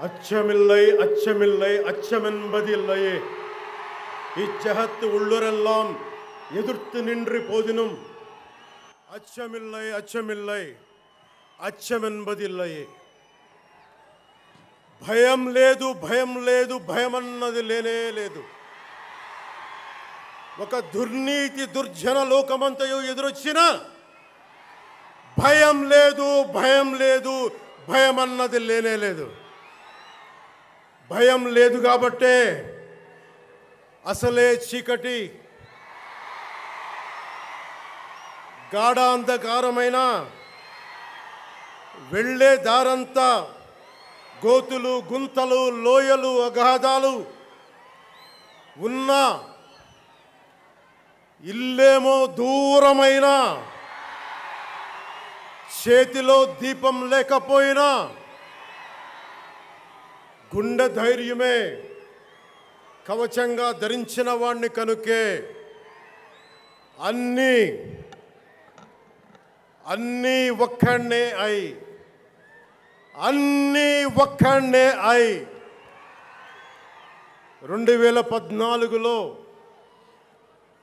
அச்சமில்லை அச்சமில்லை அச்சமென்பதில்லையே இச்சகத்து உள்ளுரெல்லாம் எதிர்த்து நின்று போதினும் அச்சமில்லை அச்சமில்லை అచ్చమెన్బదిల్లయే భయం లేదు భయం లేదు భయమన్నది లేనే లేదు. ఒక దుర్నీతి దుర్జన లోకమంతయు ఎదురొచ్చినా భయం లేదు భయం లేదు భయమన్నది లేనే లేదు. భయం లేదు కాబట్టే అసలే చీకటి గాఢ అంధకారమైన వెళ్ళే దారంతా గోతులు గుంతలు లోయలు అగాధాలు ఉన్న ఇల్లేమో దూరమైన చేతిలో దీపం లేకపోయినా గుండె ధైర్యమే కవచంగా ధరించిన వాణ్ణి కనుకే అన్నీ ఒక్కడే అయి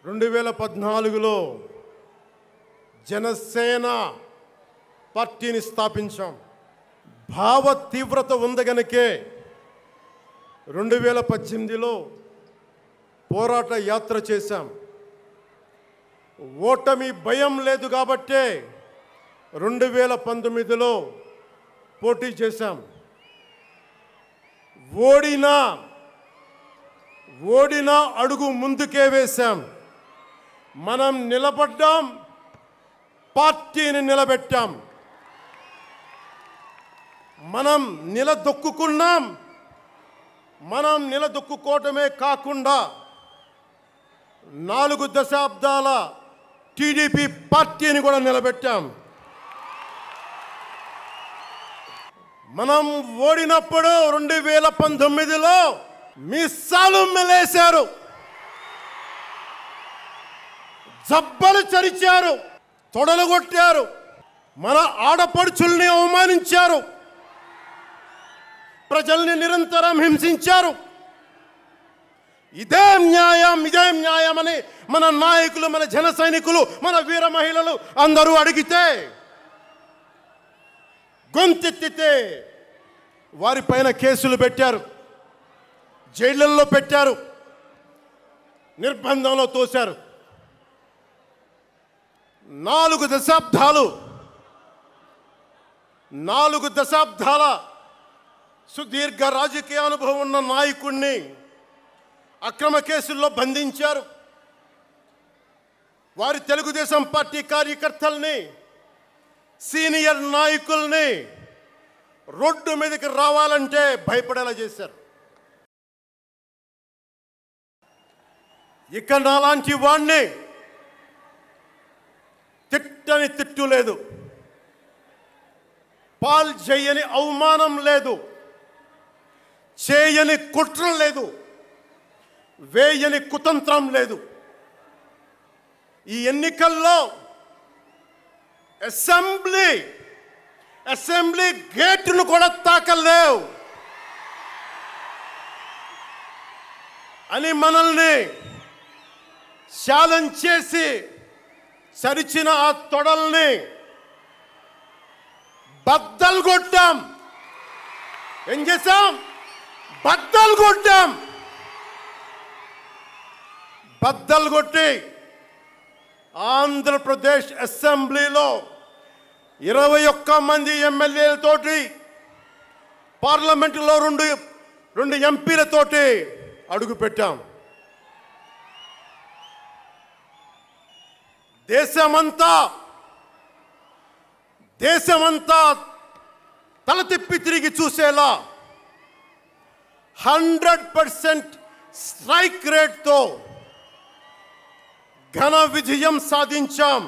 2014లో జనసేన పార్టీని స్థాపించాం. భావ తీవ్రత ఉంది గనుకే 2018లో పోరాట యాత్ర చేశాం. ఓటమి భయం లేదు కాబట్టే 2019లో పోటీ చేశాం. ఓడినా అడుగు ముందుకే వేశాం. మనం నిలబడ్డాం, పార్టీని నిలబెట్టాం. మనం నిలదొక్కుకున్నాం. మనం నిలదొక్కుకోవటమే కాకుండా 4 దశాబ్దాల టీడీపీ పార్టీని కూడా నిలబెట్టాం. మనం ఓడినప్పుడు 2019లో మీసాలు మెలేశారు, జబ్బలు చరిచారు, తొడలు కొట్టారు, మన ఆడపడుచుల్ని అవమానించారు, ప్రజల్ని నిరంతరం హింసించారు. ఇదే న్యాయం అని మన నాయకులు, మన జన సైనికులు, మన వీర మహిళలు అందరూ అడిగితే, గొంతెత్తితే వారిపైన కేసులు పెట్టారు, జైళ్ళల్లో పెట్టారు, నిర్బంధంలో తోశారు. 4 దశాబ్దాల సుదీర్ఘ రాజకీయ అనుభవం ఉన్న నాయకుడిని అక్రమ కేసుల్లో బంధించారు. వారి తెలుగుదేశం పార్టీ కార్యకర్తల్ని, సీనియర్ నాయకుల్ని రోడ్డు మీదకి రావాలంటే భయపడేలా చేశారు. ఇక నాలాంటి వాణ్ణి తిట్టని తిట్టు లేదు, పాల్ చేయని అవమానం లేదు, చేయని కుట్ర లేదు, వేయని కుతంత్రం లేదు. ఈ ఎన్నికల్లో అసెంబ్లీ గేటును కూడా తాకలేవు అని మనల్ని ఛాలెంజ్ చేసి సరిచిన ఆ తొడల్ని బద్దలు కొట్టాం. ఏం చేశాం? బద్దలు కొట్టాం. బద్దలు కొట్టి ఆంధ్రప్రదేశ్ అసెంబ్లీలో 21 మంది ఎమ్మెల్యేలతోటి, పార్లమెంటులో 2 ఎంపీలతోటి అడుగుపెట్టాం. దేశమంతా తల తిప్పి తిరిగి చూసేలా 100% స్ట్రైక్ రేట్తో ఘన విజయం సాధించాం.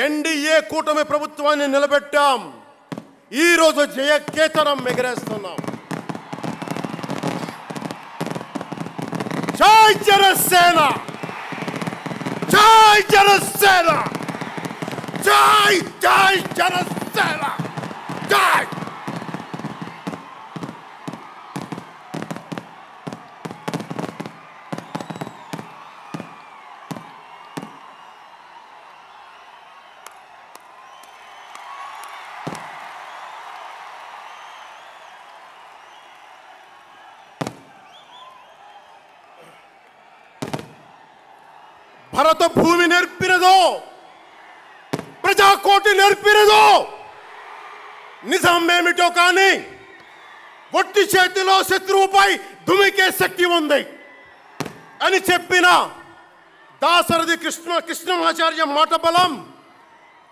ఎన్డీఏ కూటమి ప్రభుత్వాన్ని నిలబెట్టాం. ఈరోజు జయకేతనం ఎగరేస్తున్నాం. జై జనసేన, జై జనసేన, జై జనసేన, జై. భరత భూమి నేర్పినదో, ప్రజాకోటి నేర్పినదో నిజమేమిటో కానీ ఒట్టి చేతిలో శత్రువుపై దుమికే శక్తి ఉంది అని చెప్పిన దాశరథి కృష్ణమాచార్య మాట బలం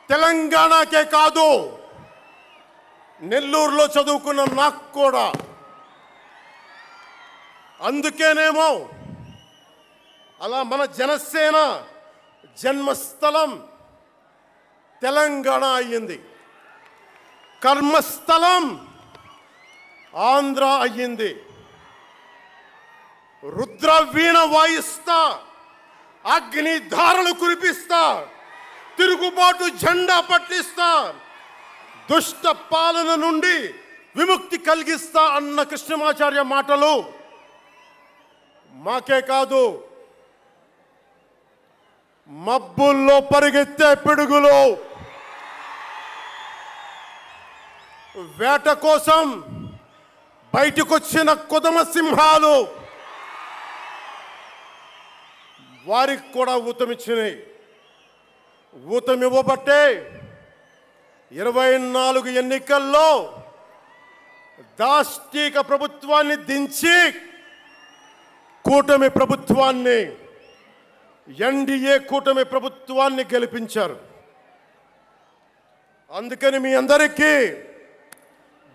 తెలంగాణకే కాదు, నెల్లూరులో చదువుకున్న నాకు కూడా. అందుకేనేమో అలా మన జనసేన జన్మస్థలం తెలంగాణ అయ్యింది, కర్మస్థలం ఆంధ్ర అయ్యింది. రుద్రవీణ వాయిస్తా, అగ్ని ధారలు కురిపిస్తా, తిరుగుబాటు జెండా పట్టిస్తా, దుష్ట పాలన నుండి విముక్తి కలిగిస్తా అన్న కృష్ణమాచార్య మాటలు మాకే కాదు, మబ్బుల్లో పరిగెత్తే పిడుగులు, వేట కోసం బయటకొచ్చిన కొదమ సింహాలు వారికి కూడా ఊతమిచ్చినాయి. ఊతమివ్వబట్టే 24 ఎన్నికల్లో దాష్టీక ప్రభుత్వాన్ని దించి కూటమి ప్రభుత్వాన్ని, ఎన్డీఏ కూటమి ప్రభుత్వాన్ని గెలిపించారు. అందుకని మీ అందరికీ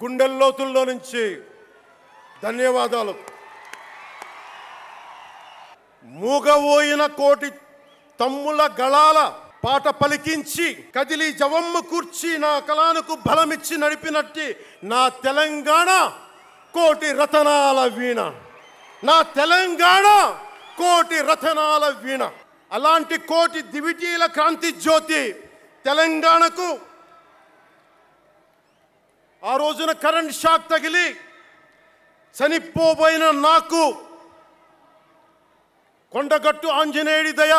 గుండెల్లోతుల్లో నుంచి ధన్యవాదాలు. మూగవోయిన కోటి తమ్ముల గళాల పాట పలికించి కదిలి జవమ్మ కూర్చి నా కళానికి బలమిచ్చి నడిపినట్టి నా తెలంగాణ కోటి రతనాల వీణ, నా తెలంగాణ కోటి రతనాల వీణ. అలాంటి కోటి దివిటీల క్రాంతి జ్యోతి తెలంగాణకు ఆ రోజున కరెంట్ షాక్ తగిలి చనిపోబోయిన నాకు కొండగట్టు ఆంజనేయుడి దయ,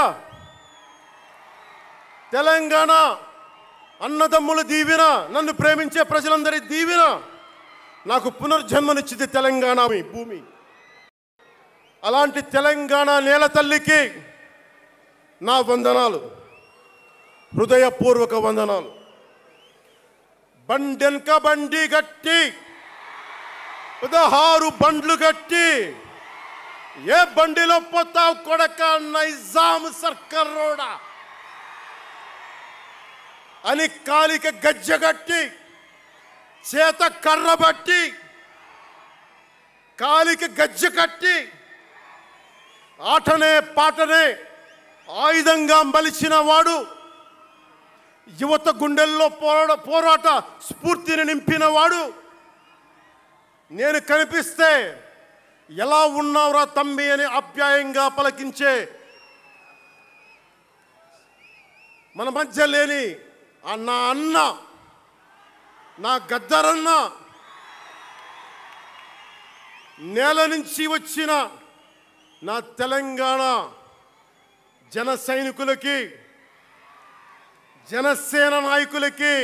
తెలంగాణ అన్నదమ్ముల దీవెన, నన్ను ప్రేమించే ప్రజలందరి దీవెన నాకు పునర్జన్మనిచ్చింది తెలంగాణ భూమి. అలాంటి తెలంగాణ నేల తల్లికి నా వందనాలు, హృదయపూర్వక వందనాలు. బండెన్క బండి గట్టి 16 బండ్లు గట్టి ఏ బండిలో పోతావు కొడక నైజాం సర్కార్ రోడా అని కాలిక గజ్జగట్టి చేత కర్ర బట్టి కాలిక గజ్జ కట్టి ఆటనే పాటనే ఆయుధంగా మలిచిన వాడు, యువత గుండెల్లో పోరాట స్ఫూర్తిని నింపిన వాడు, నేను కనిపిస్తే ఎలా ఉన్నావురా తమ్మి అని ఆప్యాయంగా పలకించే మన మధ్య లేని నా అన్న, నా గద్దరన్న, నేల నుంచి వచ్చిన నా తెలంగాణ జన సైనికులకి, జనసేన నాయకులకి,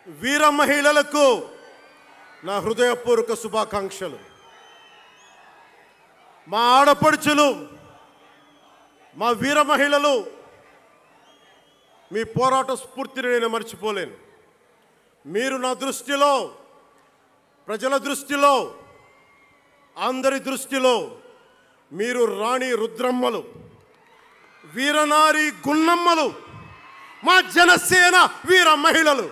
వీర మహిళలకు నా హృదయపూర్వక శుభాకాంక్షలు. మా ఆడపడుచులు, మా వీర మహిళలు, మీ పోరాట స్ఫూర్తిని నేను మర్చిపోలేను. మీరు నా దృష్టిలో, ప్రజల దృష్టిలో, అందరి దృష్టిలో మీరు రాణి రుద్రమ్మలు, వీరనారి గున్నమ్మలు, మా జనసేన వీర మహిళలు.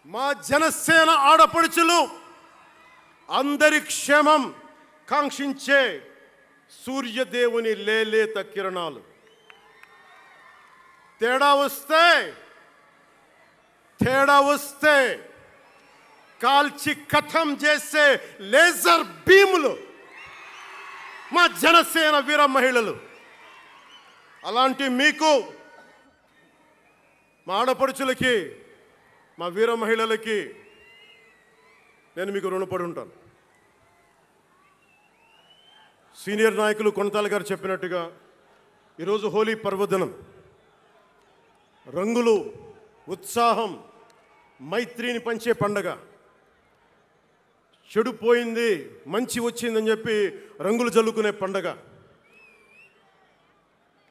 మా జనసేన ఆడపడుచులు అందరి క్షేమం కాంక్షించే సూర్యదేవుని లేలేత కిరణాలు. తేడా వస్తే కాల్చి కథం చేసే లేజర్ బీములు మా జనసేన వీర మహిళలు. అలాంటి మీకు, మా ఆడపడుచులకి, మా వీర మహిళలకి నేను మీకు రుణపడి ఉంటాను. సీనియర్ నాయకులు కొనతాల గారు చెప్పినట్టుగా ఈరోజు హోలీ పర్వదినం. రంగులు, ఉత్సాహం, మైత్రిని పంచే పండగ. చెడు పోయింది, మంచి వచ్చిందని చెప్పి రంగులు జల్లుకునే పండగ.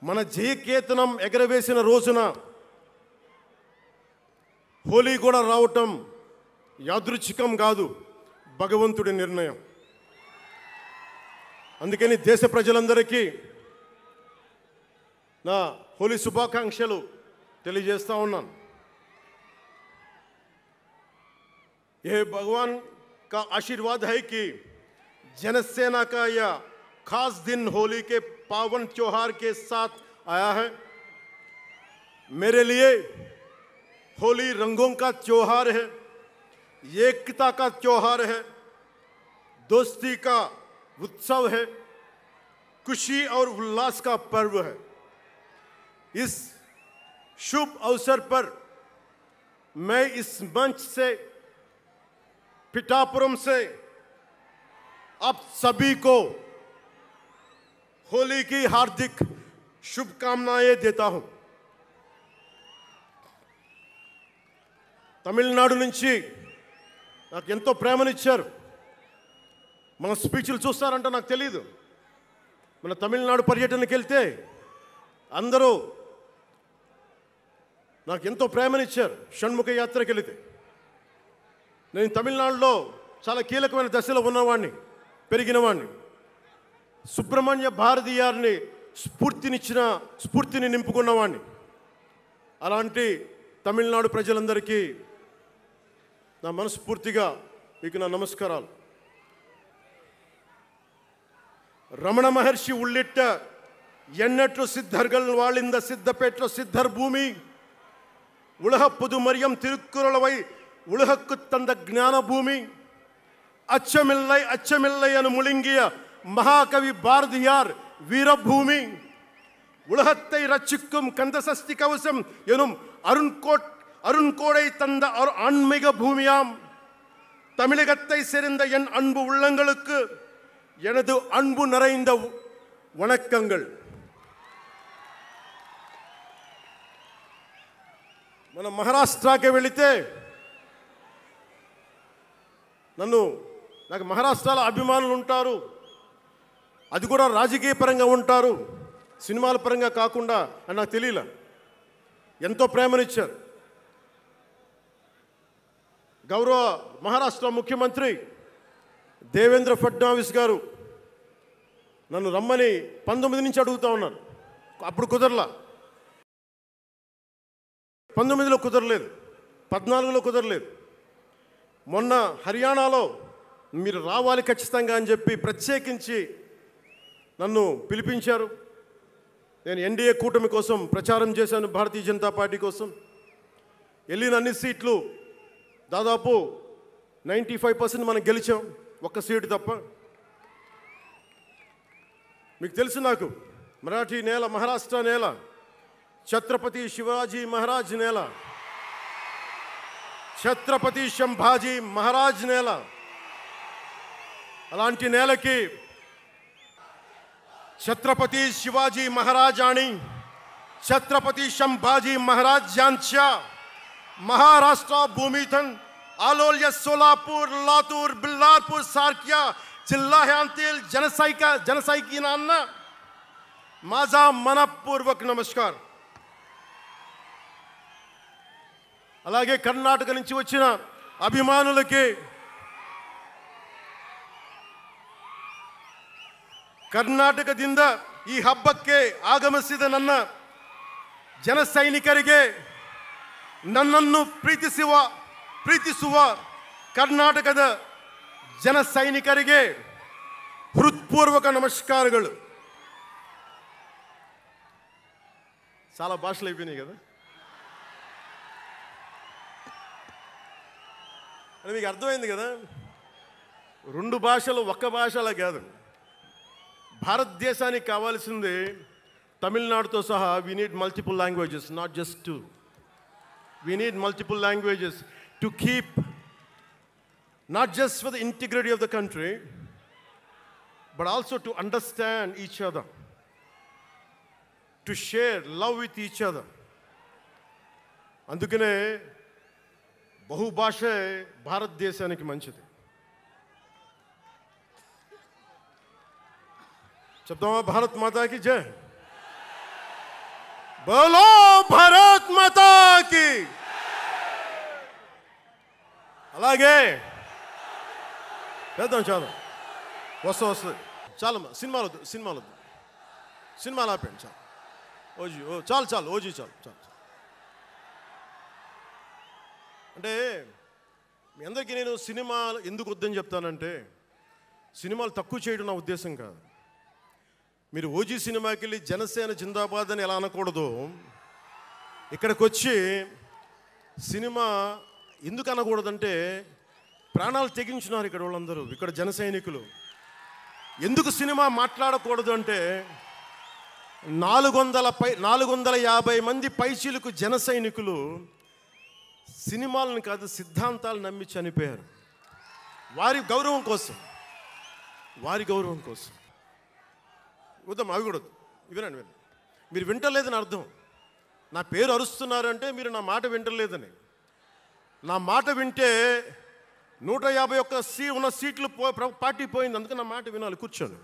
మన జయకేతనం ఎగరవేసిన రోజున హోలీ కూడా రావటం యాదృచ్ఛికం కాదు, భగవంతుడి నిర్ణయం. అందుకని దేశ ప్రజలందరికీ నా హోలీ శుభాకాంక్షలు తెలియజేస్తా ఉన్నాను. ये भगवान का आशीर्वाद है कि जनसेना का यह खास दिन होली के पावन त्योहार के साथ आया है. मेरे लिए होली रंगों का त्योहार है, एकता का त्योहार है, दोस्ती का उत्सव है, खुशी और उल्लास का पर्व है. इस शुभ अवसर पर मैं इस मंच से, पिठापुरम से आप सभी को होली की हार्दिक शुभकामनाएं देता हूं. తమిళనాడు నుంచి నాకు ఎంతో ప్రేమనిచ్చారు. మన స్పీచ్లు చూస్తారంట నాకు తెలియదు. మన తమిళనాడు పర్యటనకి వెళ్తే అందరూ నాకు ఎంతో ప్రేమనిచ్చారు. షణ్ముఖ యాత్రకి వెళితే నేను తమిళనాడులో చాలా కీలకమైన దశలో ఉన్నవాడిని, పెరిగినవాడిని. సుబ్రహ్మణ్య భారతీయారిని స్ఫూర్తిని నింపుకున్నవాడిని. అలాంటి తమిళనాడు ప్రజలందరికీ నా మనస్ఫూర్తిగా మీకు నా నమస్కారాలు. రమణ మహర్షి ఉళ్ళిట్ట ఎన్నట్లు సిద్ధర్గల్ వాళింద సిద్ధపేట్ల సిద్ధర్ భూమి ఉలహ పుదుమరియం తిరుక్కురళవై உலகுக்கு தந்த ஞான பூமி அச்சமில்லை அச்சமில்லை என முழுங்கிய மகாகவி பாரதியார் வீரபூமி உலகத்தை ரட்சிக்கும் கந்தசஷ்டி கவசம் எனும் அருண்கோடை தந்த ஆன்மீக பூமியாம் தமிழகத்தை சேர்ந்த என் அன்பு உள்ளங்களுக்கு எனது அன்பு நிறைந்த வணக்கங்கள். మన మహారాష్ట్రకి వెళితే నాకు మహారాష్ట్రలో అభిమానులు ఉంటారు. అది కూడా రాజకీయ పరంగా ఉంటారు, సినిమాల పరంగా కాకుండా అని నాకు తెలియలే. ఎంతో ప్రేమనిచ్చారు. గౌరవ మహారాష్ట్ర ముఖ్యమంత్రి దేవేంద్ర ఫడ్నవీస్ గారు నన్ను రమ్మని 19 నుంచి అడుగుతూ ఉన్నారు. అప్పుడు కుదరలా, 19లో కుదరలేదు, 14లో కుదరలేదు. మొన్న హర్యానాలో మీరు రావాలి ఖచ్చితంగా అని చెప్పి ప్రత్యేకించి నన్ను పిలిపించారు. నేను ఎన్డీఏ కూటమి కోసం ప్రచారం చేశాను, భారతీయ జనతా పార్టీ కోసం. వెళ్ళిన అన్ని సీట్లు దాదాపు 95% మనం గెలిచాం, ఒక్క సీటు తప్ప. మీకు తెలుసు, నాకు మరాఠీ నేల, మహారాష్ట్ర నేల, ఛత్రపతి శివాజీ మహారాజ్ నేల, ఛత్రపతి సంభాజీ మహారాజ్ నేల. అలాంటి నేలకి ఛత్రపతి शिवाजी महाराज आणि छत्रपती संभाजी महाराज यांच्या महाराष्ट्र भूमीतून आलोल्य सोलापूर, लातूर, बिल्लारपूर सारख्या जिल्ह्यांतील जनसैनिकांना माझा मनपूर्वक नमस्कार. అలాగే కర్ణాటక నుంచి వచ్చిన అభిమానులకి, ಕರ್ನಾಟಕದಿಂದ ಈ ಹಬ್ಬಕ್ಕೆ ಆಗಮಿಸಿದ ನನ್ನ ಜನಸೈನಿಕರಿಗೆ, ನನ್ನನ್ನು ಪ್ರೀತಿಸುವ ಕರ್ನಾಟಕದ ಜನಸೈನಿಕರಿಗೆ హృత్పూర్వక నమస్కారాలు. చాలా భాషలు అయిపోయినాయి కదా. అని మీకు అర్థమైంది కదా, రెండు భాషలు ఒక్క భాషలా కాదు. భారతదేశానికి కావాల్సింది తమిళనాడుతో సహా we need multiple languages, not just two. We need multiple languages to keep, not just for the integrity of the country, but also to understand each other, to share love with each other. అందుకనే బహుభాషే భారతదేశానికి మంచిది. చెప్తామా? భారత్ మాతాకి జై. బోలో భారత్ మాతాకి. అలాగే చేద్దాం, చేద్దాం. వస్తుంది. చాలమ్మా, సినిమాలు ఆపండి. చాలు ఓజీ, చాలు ఓజీ, చాలు. అంటే మీ అందరికీ నేను సినిమాలు ఎందుకు వద్దని చెప్తానంటే, సినిమాలు తక్కువ చేయడం నా ఉద్దేశం కాదు. మీరు ఓజీ సినిమాకి వెళ్ళి జనసేన జిందాబాద్ అని ఎలా అనకూడదు, ఇక్కడికి వచ్చి సినిమా ఎందుకు అనకూడదంటే, ప్రాణాలు తెగించున్నారు ఇక్కడ వాళ్ళందరూ, ఇక్కడ జన సైనికులు. ఎందుకు సినిమా మాట్లాడకూడదు అంటే, 450 మంది పైచీలకు జన సైనికులు సినిమాలను కాదు సిద్ధాంతాలు నమ్మి చనిపోయారు. వారి గౌరవం కోసం వద్దాం, అవి కూడా వినండి. మీరు వింటలేదని అర్థం. నా పేరు అరుస్తున్నారంటే మీరు నా మాట వింటలేదని. నా మాట వింటే 151 ఉన్న సీట్లు పార్టీ పోయింది. అందుకే నా మాట వినాలి. కూర్చోండి.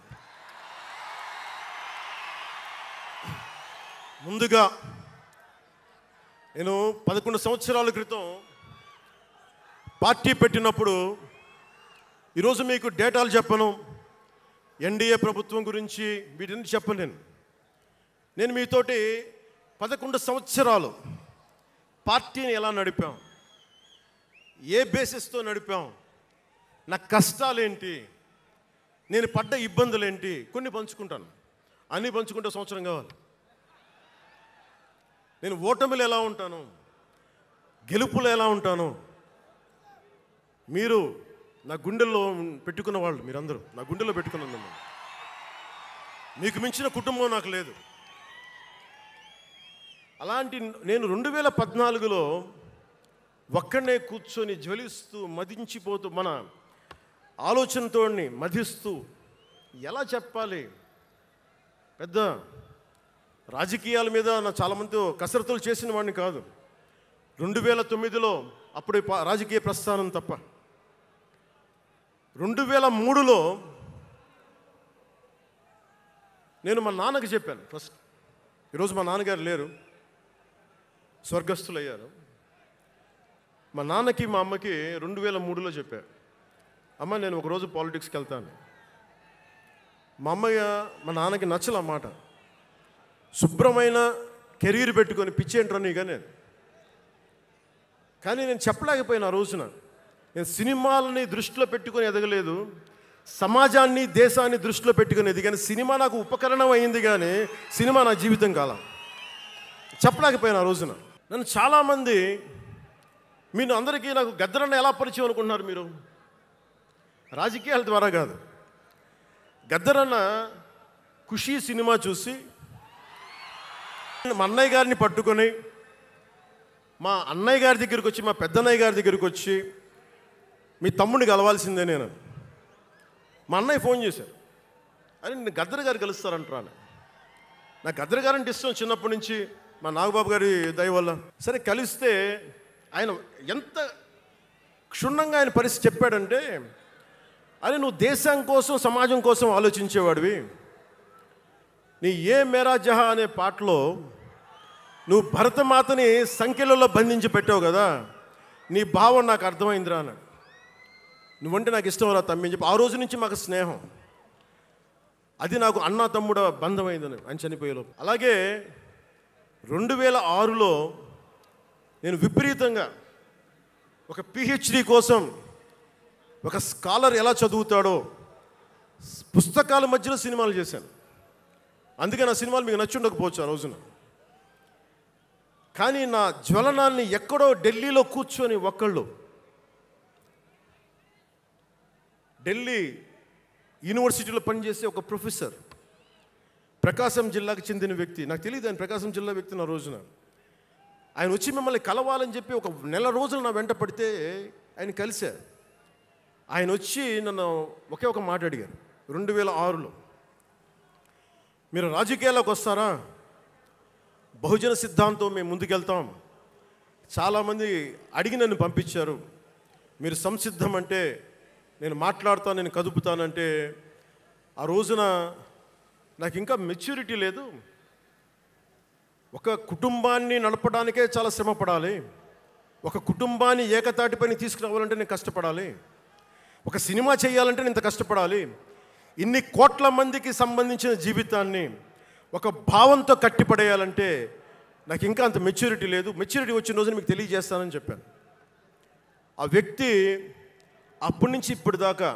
ముందుగా నేను 11 సంవత్సరాల క్రితం పార్టీ పెట్టినప్పుడు, ఈరోజు మీకు డేటాలు చెప్పను, ఎన్డీఏ ప్రభుత్వం గురించి వీటిని చెప్పలేను. నేను మీతోటి 11 సంవత్సరాలు పార్టీని ఎలా నడిపాం, ఏ బేసిస్తో నడిపాం, నా కష్టాలేంటి, నేను పడ్డ ఇబ్బందులేంటి, కొన్ని పంచుకుంటాను. అన్నీ పంచుకుంటే సంవత్సరం కావాలి. నేను ఓటమిలు ఎలా ఉంటాను, గెలుపులు ఎలా ఉంటాను. మీరు నా గుండెల్లో పెట్టుకున్న వాళ్ళు, మీరందరూ నా గుండెల్లో పెట్టుకున్నాను మిమ్మల్ని. మీకు మించిన కుటుంబం నాకు లేదు. అలాంటి నేను 2014లో ఒక్కడనే కూర్చొని జ్వలిస్తూ మదించిపోతూ, మన ఆలోచనతో మధిస్తూ, ఎలా చెప్పాలి, పెద్ద రాజకీయాల మీద నా చాలామందితో కసరత్తులు చేసిన వాడిని కాదు. 2009లో అప్పుడే రాజకీయ ప్రస్థానం తప్ప. 2003లో నేను మా నాన్నకి చెప్పాను ఫస్ట్. ఈరోజు మా నాన్నగారు లేరు, స్వర్గస్థులయ్యారు. మా నాన్నకి మా అమ్మకి 2003లో చెప్పారు, అమ్మ నేను ఒకరోజు పాలిటిక్స్కి వెళ్తాను. మా అమ్మయ్య మా నాన్నకి నచ్చల మాట. శుభ్రమైన కెరీర్ పెట్టుకొని పిచ్చేంట్రా నీకనే. కానీ నేను చెప్పలేకపోయినా ఆ రోజున. నేను సినిమాలని దృష్టిలో పెట్టుకొని ఎదగలేదు, సమాజాన్ని దేశాన్ని దృష్టిలో పెట్టుకుని ఎదిగాను. సినిమా నాకు ఉపకరణం అయింది, కానీ సినిమా నా జీవితం కాలం. చెప్పలేకపోయినా ఆ రోజున. నన్ను చాలామంది, మీరు అందరికీ నాకు గద్దరన్న ఎలా పరిచయం అనుకుంటున్నారు మీరు? రాజకీయాల ద్వారా కాదు. గద్దరన్న ఖుషీ సినిమా చూసి మా అన్నయ్య గారిని పట్టుకొని, మా అన్నయ్య గారి దగ్గరికి వచ్చి, మా పెద్దన్నయ్య గారి దగ్గరికి వచ్చి, మీ తమ్ముడిని కలవాల్సిందే నేను. మా అన్నయ్య ఫోన్ చేశారు, అని నేను గద్దర్ గారు కలుస్తారంటారా. నాకు గద్దర్ గారు అంటే ఇష్టం చిన్నప్పటి నుంచి, మా నాగబాబు గారి దయ వల్ల. సరే కలిస్తే ఆయన ఎంత క్షుణ్ణంగా ఆయన పరిస్థితి చెప్పాడంటే, అరే నువ్వు దేశం కోసం సమాజం కోసం ఆలోచించేవాడివి. నీ ఏ మేరా జహా అనే పాటలో నువ్వు భరతమాతని సంఖ్యలలో బంధించి పెట్టావు కదా, నీ భావం నాకు అర్థమైందిరా అన్నాడు. నువ్వంటే నాకు ఇష్టం రా తమ్మి అని చెప్పి ఆ రోజు నుంచి మాకు స్నేహం. అది నాకు అన్నా తమ్ముడ బంధం అయిందని ఆయన చనిపోయేలోపు. అలాగే 2006లో నేను విపరీతంగా ఒక పిహెచ్డి కోసం, ఒక స్కాలర్ ఎలా చదువుతాడో పుస్తకాల మధ్యలో సినిమాలు చేశాను. అందుకే నా సినిమాలు మీకు నచ్చి ఉండకపోవచ్చు ఆ రోజున. కానీ నా జ్వలనాన్ని ఎక్కడో ఢిల్లీలో కూర్చొని ఒక్కళ్ళు, ఢిల్లీ యూనివర్సిటీలో పనిచేసే ఒక ప్రొఫెసర్, ప్రకాశం జిల్లాకు చెందిన వ్యక్తి, నాకు తెలియదు ఆయన ప్రకాశం జిల్లా వ్యక్తి. నా రోజున ఆయన వచ్చి మిమ్మల్ని కలవాలని చెప్పి ఒక నెల రోజులు నా వెంట పడితే ఆయన కలిశారు. ఆయన వచ్చి నన్ను ఒకే ఒక మాట అడిగారు 2006లో, మీరు రాజకీయాల్లోకి వస్తారా? బహుజన సిద్ధాంతం మేము ముందుకెళ్తాం. చాలామంది అడిగి నన్ను పంపించారు, మీరు సంసిద్ధం అంటే నేను మాట్లాడతాను, నేను కదుపుతానంటే ఆ రోజున నాకు ఇంకా మెచ్యూరిటీ లేదు. ఒక కుటుంబాన్ని నడపడానికే చాలా శ్రమ పడాలి. ఒక కుటుంబాన్ని ఏకతాటిపైన తీసుకురావాలంటే నేను కష్టపడాలి. ఒక సినిమా చేయాలంటే నేను ఇంత కష్టపడాలి. ఇన్ని కోట్ల మందికి సంబంధించిన జీవితాన్ని ఒక భావంతో కట్టిపడేయాలంటే నాకు ఇంకా అంత మెచ్యూరిటీ లేదు. మెచ్యూరిటీ వచ్చిన రోజున మీకు తెలియజేస్తానని చెప్పాను. ఆ వ్యక్తి అప్పటి నుంచి ఇప్పటిదాకా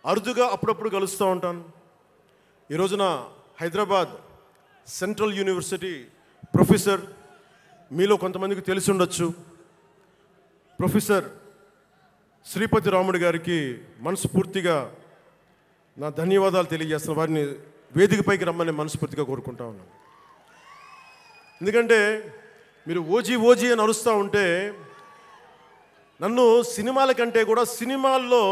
అరుదుగా అప్పుడప్పుడు కలుస్తూ ఉంటాను. ఈ రోజున హైదరాబాద్ సెంట్రల్ యూనివర్సిటీ ప్రొఫెసర్, మీలో కొంతమందికి తెలిసి ఉండొచ్చు, ప్రొఫెసర్ శ్రీపతి రాముడు గారికి మనస్ఫూర్తిగా నా ధన్యవాదాలు తెలియజేస్తున్నాను. వారిని వేదికపైకి రమ్మని మనస్ఫూర్తిగా కోరుకుంటా ఉన్నాను. ఎందుకంటే మీరు ఓజీ ఓజీ అని అరుస్తూ ఉంటే నన్ను సినిమాల కంటే కూడా సినిమాల్లో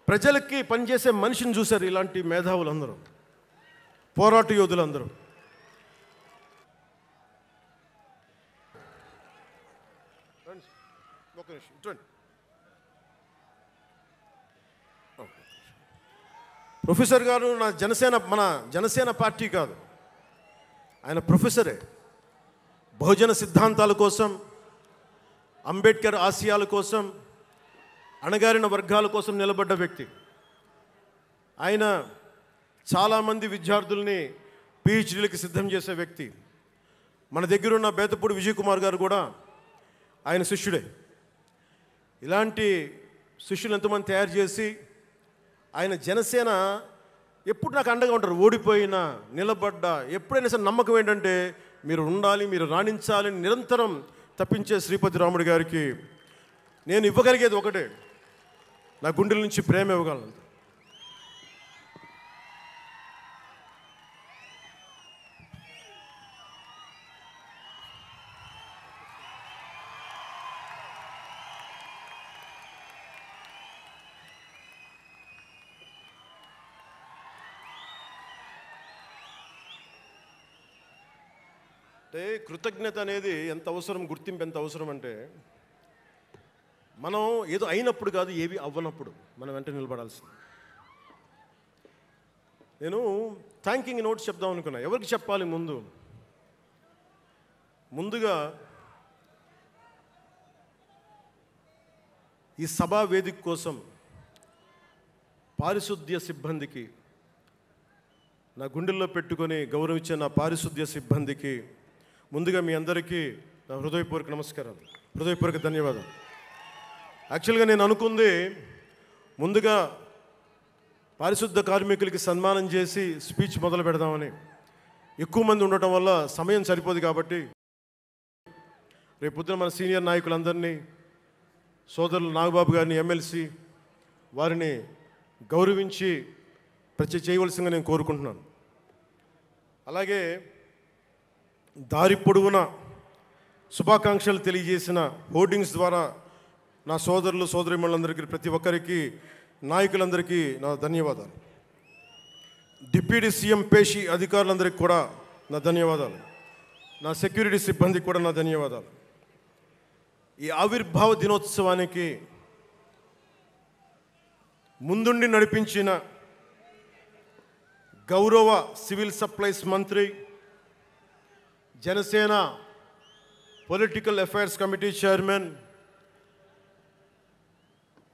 ప్రజలకి పనిచేసే మనిషిని చూశారు ఇలాంటి మేధావులందరూ, పోరాట యోధులందరూ. ప్రొఫెసర్ గారు మన జనసేన పార్టీ కాదు, ఆయన ప్రొఫెసరే. బహుజన సిద్ధాంతాల కోసం, అంబేద్కర్ ఆశయాల కోసం, అణగారిన వర్గాల కోసం నిలబడ్డ వ్యక్తి. ఆయన చాలామంది విద్యార్థుల్ని పిహెచ్డీలకి సిద్ధం చేసే వ్యక్తి. మన దగ్గరున్న బేతపూడి విజయ్ కుమార్ గారు కూడా ఆయన శిష్యుడే. ఇలాంటి శిష్యులు ఎంతోమంది తయారు చేసి ఆయన జనసేన ఎప్పుడు నాకు అండగా ఉంటారు. ఓడిపోయినా నిలబడ్డా ఎప్పుడైనా సరే నమ్మకం ఏంటంటే మీరు ఉండాలి, మీరు రాణించాలని నిరంతరం తప్పించే శ్రీపతి రాముడు గారికి నేను ఇవ్వగలిగేది ఒకటే, నా గుండెల నుంచి ప్రేమ ఇవ్వగలను. అంటే కృతజ్ఞత అనేది ఎంత అవసరం, గుర్తింపు ఎంత అవసరం అంటే మనం ఏదో అయినప్పుడు కాదు, ఏవి అవ్వనప్పుడు మనం వెంట నిలబడాల్సింది. నేను థ్యాంకింగ్ నోట్స్ చెప్దాం అనుకున్నా. ఎవరికి చెప్పాలి? ముందుగా ఈ సభా వేదిక కోసం పారిశుద్ధ్య సిబ్బందికి, నా గుండెల్లో పెట్టుకొని గౌరవించే నా పారిశుద్ధ్య సిబ్బందికి ముందుగా మీ అందరికీ నా హృదయపూర్వక నమస్కారాలు, హృదయపూర్వక ధన్యవాదాలు. యాక్చువల్గా నేను అనుకుంది ముందుగా పారిశుద్ధ కార్మికులకి సన్మానం చేసి స్పీచ్ మొదలు పెడదామని. ఎక్కువ మంది ఉండటం వల్ల సమయం సరిపోదు కాబట్టి రేపొద్దున మన సీనియర్ నాయకులందరినీ, సోదరులు నాగబాబు గారిని, ఎమ్మెల్సీ వారిని గౌరవించి చేయవలసిందిగా నేను కోరుకుంటున్నాను. అలాగే దారి పొడవునా శుభాకాంక్షలు తెలియజేసిన హోర్డింగ్స్ ద్వారా నా సోదరులు సోదరీమణులందరికీ, ప్రతి ఒక్కరికి, నాయకులందరికీ నా ధన్యవాదాలు. డిప్యూటీ సీఎం పేషి అధికారులందరికీ కూడా నా ధన్యవాదాలు. నా సెక్యూరిటీ సిబ్బందికి కూడా నా ధన్యవాదాలు. ఈ ఆవిర్భావ దినోత్సవానికి ముందుండి నడిపించిన గౌరవ సివిల్ సప్లైస్ మంత్రి, Janasena political affairs committee chairman,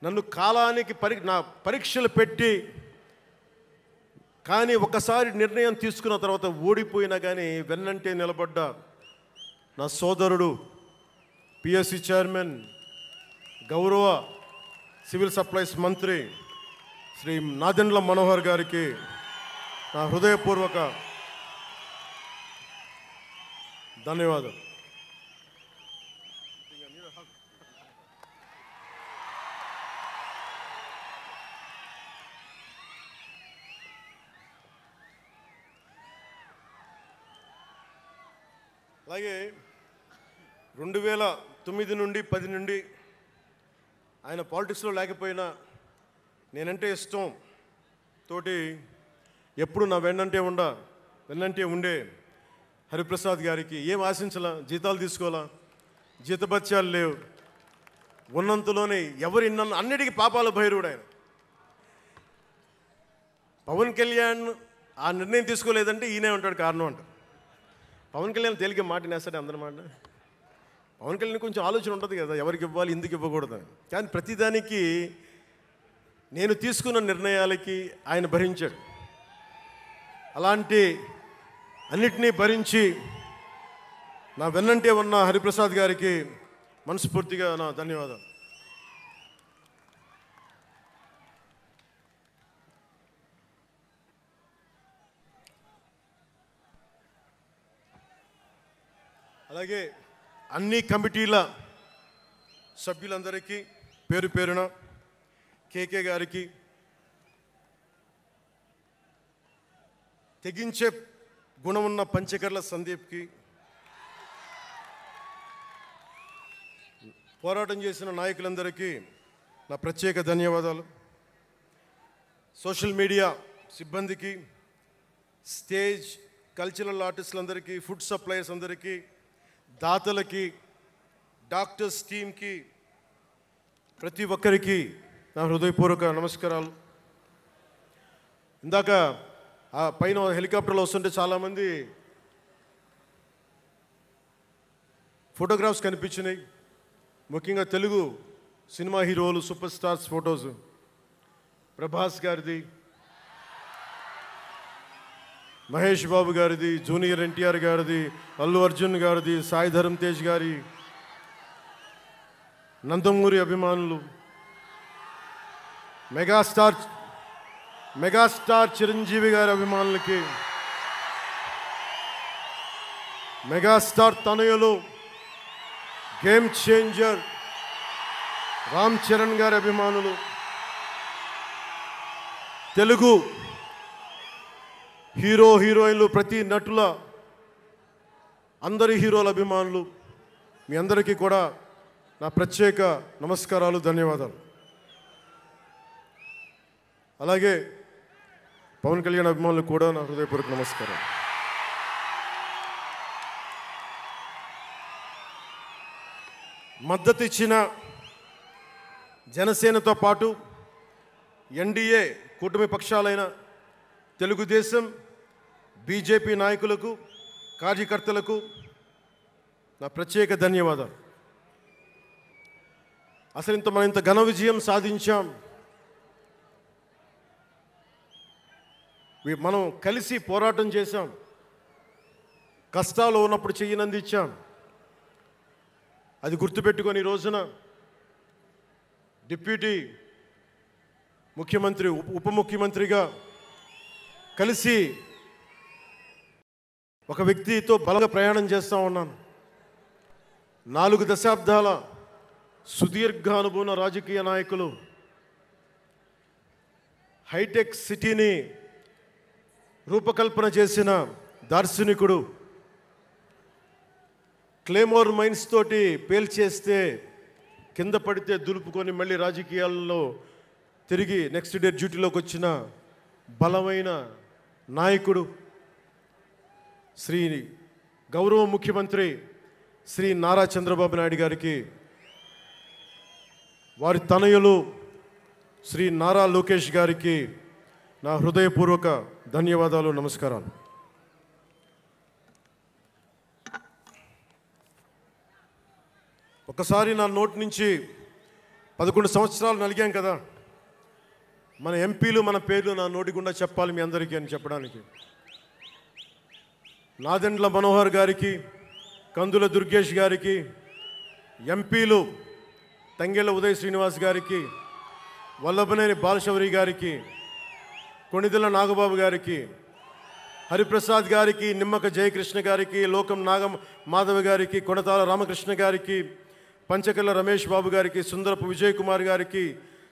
నన్ను కాలానికి నా పరీక్షలు పెట్టి కానీ ఒకసారి నిర్ణయం తీసుకున్న తర్వాత ఓడిపోయినా కానీ వెన్నంటే నిలబడ్డ నా సోదరుడు పిఎస్సి చైర్మన్, గౌరవ సివిల్ సప్లైస్ మంత్రి శ్రీ నాదెండ్ల మనోహర్ గారికి నా హృదయపూర్వక ధన్యవాదాలు. అలాగే 2009 నుండి 10 నుండి ఆయన పాలిటిక్స్లో లేకపోయినా నేనంటే ఇష్టం తోటి ఎప్పుడు నా వెన్నంటే ఉండే హరిప్రసాద్ గారికి ఏం ఆశించాలా, జీతాలు తీసుకోవాలా, జీతభత్యాలు లేవు, ఉన్నంతలోనే అన్నిటికీ పాపాల భైరవుడు ఆయన. పవన్ కళ్యాణ్ ఆ నిర్ణయం తీసుకోలేదంటే ఈయనే ఉంటాడు కారణం అంట. పవన్ కళ్యాణ్ తేలిక మాట నేస్తాడు అందరి మాట. పవన్ కళ్యాణ్ కొంచెం ఆలోచన ఉంటుంది కదా, ఎవరికి ఇవ్వాలి ఎందుకు ఇవ్వకూడదని. కానీ ప్రతిదానికి నేను తీసుకున్న నిర్ణయాలకి ఆయన భరించాడు. అలాంటి అన్నిటినీ భరించి నా వెన్నంటే ఉన్న హరిప్రసాద్ గారికి మనస్ఫూర్తిగా నా ధన్యవాదాలు. అలాగే అన్ని కమిటీల సభ్యులందరికీ పేరు పేరున, కేకే గారికి, తెగించే గుణమున్న పంచకర్ల సందీప్కి, పోరాటం చేసిన నాయకులందరికీ నా ప్రత్యేక ధన్యవాదాలు. సోషల్ మీడియా సిబ్బందికి, స్టేజ్ కల్చరల్ ఆర్టిస్టులందరికీ, ఫుడ్ సప్లయర్స్ అందరికీ, దాతలకి, డాక్టర్స్ టీమ్కి, ప్రతి ఒక్కరికి నా హృదయపూర్వక నమస్కారాలు. ఇందాక ఆ పైన హెలికాప్టర్లో వస్తుంటే చాలామంది ఫోటోగ్రాఫ్స్ కనిపించినాయి. ముఖ్యంగా తెలుగు సినిమా హీరోలు, సూపర్ స్టార్స్ ఫొటోస్. ప్రభాస్ గారిది, మహేష్ బాబు గారిది, జూనియర్ ఎన్టీఆర్ గారిది, అల్లు అర్జున్ గారిది, సాయి ధరమ్ తేజ్ గారి, నందమూరి అభిమానులు, మెగాస్టార్ చిరంజీవి గారి అభిమానులకి, మెగాస్టార్ తనయులు, గేమ్ చేంజర్ రామ్ చరణ్ గారి అభిమానులు, తెలుగు హీరో హీరోయిన్లు, ప్రతి నటుల అందరి హీరోల అభిమానులు, మీ అందరికీ కూడా నా ప్రత్యేక నమస్కారాలు, ధన్యవాదాలు. అలాగే పవన్ కళ్యాణ్ అభిమానులు కూడా నా హృదయపూర్వక నమస్కారం. మద్దతు ఇచ్చిన జనసేనతో పాటు ఎన్డీఏ కూటమి పక్షాలైన తెలుగుదేశం, బీజేపీ నాయకులకు, కార్యకర్తలకు నా ప్రత్యేక ధన్యవాదాలు. అసలు మనం ఇంత ఘన విజయం సాధించాం. మనం కలిసి పోరాటం చేశాం, కష్టాలు ఉన్నప్పుడు చెయ్యనందించాం. అది గుర్తుపెట్టుకొని ఈ రోజున డిప్యూటీ ముఖ్యమంత్రి, ఉప ముఖ్యమంత్రిగా కలిసి ఒక వ్యక్తితో బలంగా ప్రయాణం చేస్తూ ఉన్నాను. 4 దశాబ్దాల సుదీర్ఘ అనుభవం రాజకీయ నాయకులు, హైటెక్ సిటీని రూపకల్పన చేసిన దార్శనికుడు, క్లేమోర్ మైన్స్ తోటి పేల్చేస్తే కింద పడితే దులుపుకొని మళ్ళీ రాజకీయాల్లో తిరిగి నెక్స్ట్ డే డ్యూటీలోకి వచ్చిన బలమైన నాయకుడు, శ్రీ గౌరవ ముఖ్యమంత్రి శ్రీ నారా చంద్రబాబు నాయుడు గారికి, వారి తనయులు శ్రీ నారా లోకేష్ గారికి నా హృదయపూర్వక ధన్యవాదాలు, నమస్కారాలు. ఒకసారి నా నోటి నుంచి 11 సంవత్సరాలు నలిగాం కదా, మన ఎంపీలు మన పేర్లు నా నోటి గుండా చెప్పాలి మీ అందరికీ అని చెప్పడానికి. నాదెండ్ల మనోహర్ గారికి, కందుల దుర్గేష్ గారికి, ఎంపీలు తంగెళ్ళ ఉదయ్ శ్రీనివాస్ గారికి, వల్లభనేని బాలశౌరి గారికి, కొణిదెల నాగబాబు గారికి, హరిప్రసాద్ గారికి, నిమ్మక జయకృష్ణ గారికి, లోకం మాధవ గారికి, కొనతాల రామకృష్ణ గారికి, పంచకల్ల రమేష్ బాబు గారికి, సుందరపు విజయ్ కుమార్ గారికి,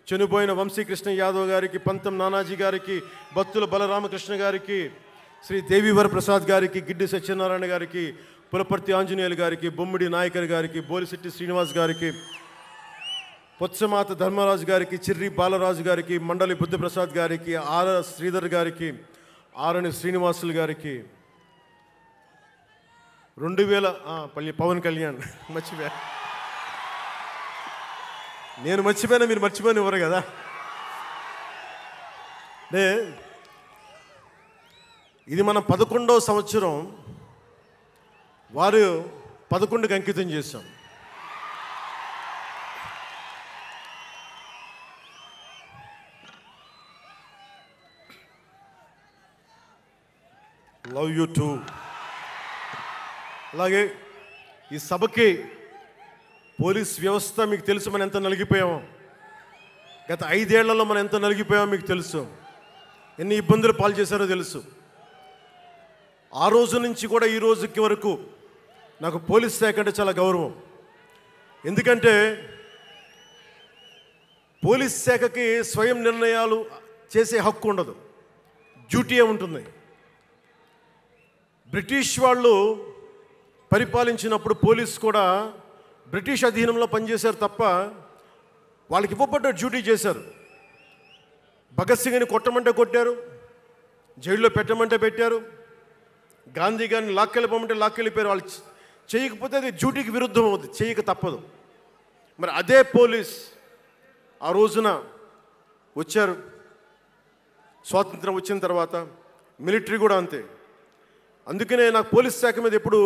చనిపోయిన వంశీకృష్ణ యాదవ్ గారికి, పంతం నానాజీ గారికి, బత్తుల బలరామకృష్ణ గారికి, శ్రీ దేవీవర ప్రసాద్ గారికి, గిడ్డి సత్యనారాయణ గారికి, పులపర్తి ఆంజనేయులు గారికి, బొమ్మిడి నాయకర్ గారికి, బోలిశెట్టి శ్రీనివాస్ గారికి, పొత్సమాత ధర్మరాజు గారికి, చిర్రి బాలరాజు గారికి, మండలి బుద్ధప్రసాద్ గారికి, ఆర శ్రీధర్ గారికి, ఆరణి శ్రీనివాసులు గారికి, 2000 పవన్ కళ్యాణ్ మర్చిపోయా, నేను మర్చిపోయినా మీరు మర్చిపోయిన ఎవరు కదా. ఇది మన 11వ సంవత్సరం. వారు 11కి అంకితం చేశాం. Love you two. అలాగే ఈ సభకి పోలీస్ వ్యవస్థ మీకు తెలుసు, మనం ఎంత నలిగిపోయామో. గత 5 ఏళ్లలో మనం ఎంత నలిగిపోయామో మీకు తెలుసు. ఎన్ని ఇబ్బందులు పాలు చేశారో తెలుసు. ఆ రోజు నుంచి కూడా ఈ రోజుకి వరకు నాకు పోలీస్ శాఖ అంటే చాలా గౌరవం. ఎందుకంటే పోలీస్ శాఖకి స్వయం నిర్ణయాలు చేసే హక్కు ఉండదు, డ్యూటీయే ఉంటుంది. బ్రిటిష్ వాళ్ళు పరిపాలించినప్పుడు పోలీస్ కూడా బ్రిటిష్ అధీనంలో పనిచేశారు తప్ప వాళ్ళకి ఇవ్వబడ్డ డ్యూటీ చేశారు. భగత్ సింగ్ని కొట్టమంటే కొట్టారు, జైల్లో పెట్టమంటే పెట్టారు, గాంధీ గారిని లాక్కెళ్ళిపోమంటే లాక్కెళ్ళిపోయారు. వాళ్ళు చేయకపోతే అది డ్యూటీకి విరుద్ధం అవుతుంది, చేయక తప్పదు. మరి అదే పోలీస్ ఆ రోజున వచ్చారు. స్వాతంత్రం వచ్చిన తర్వాత మిలిటరీ కూడా అంతే. అందుకనే నాకు పోలీస్ శాఖ మీద ఎప్పుడు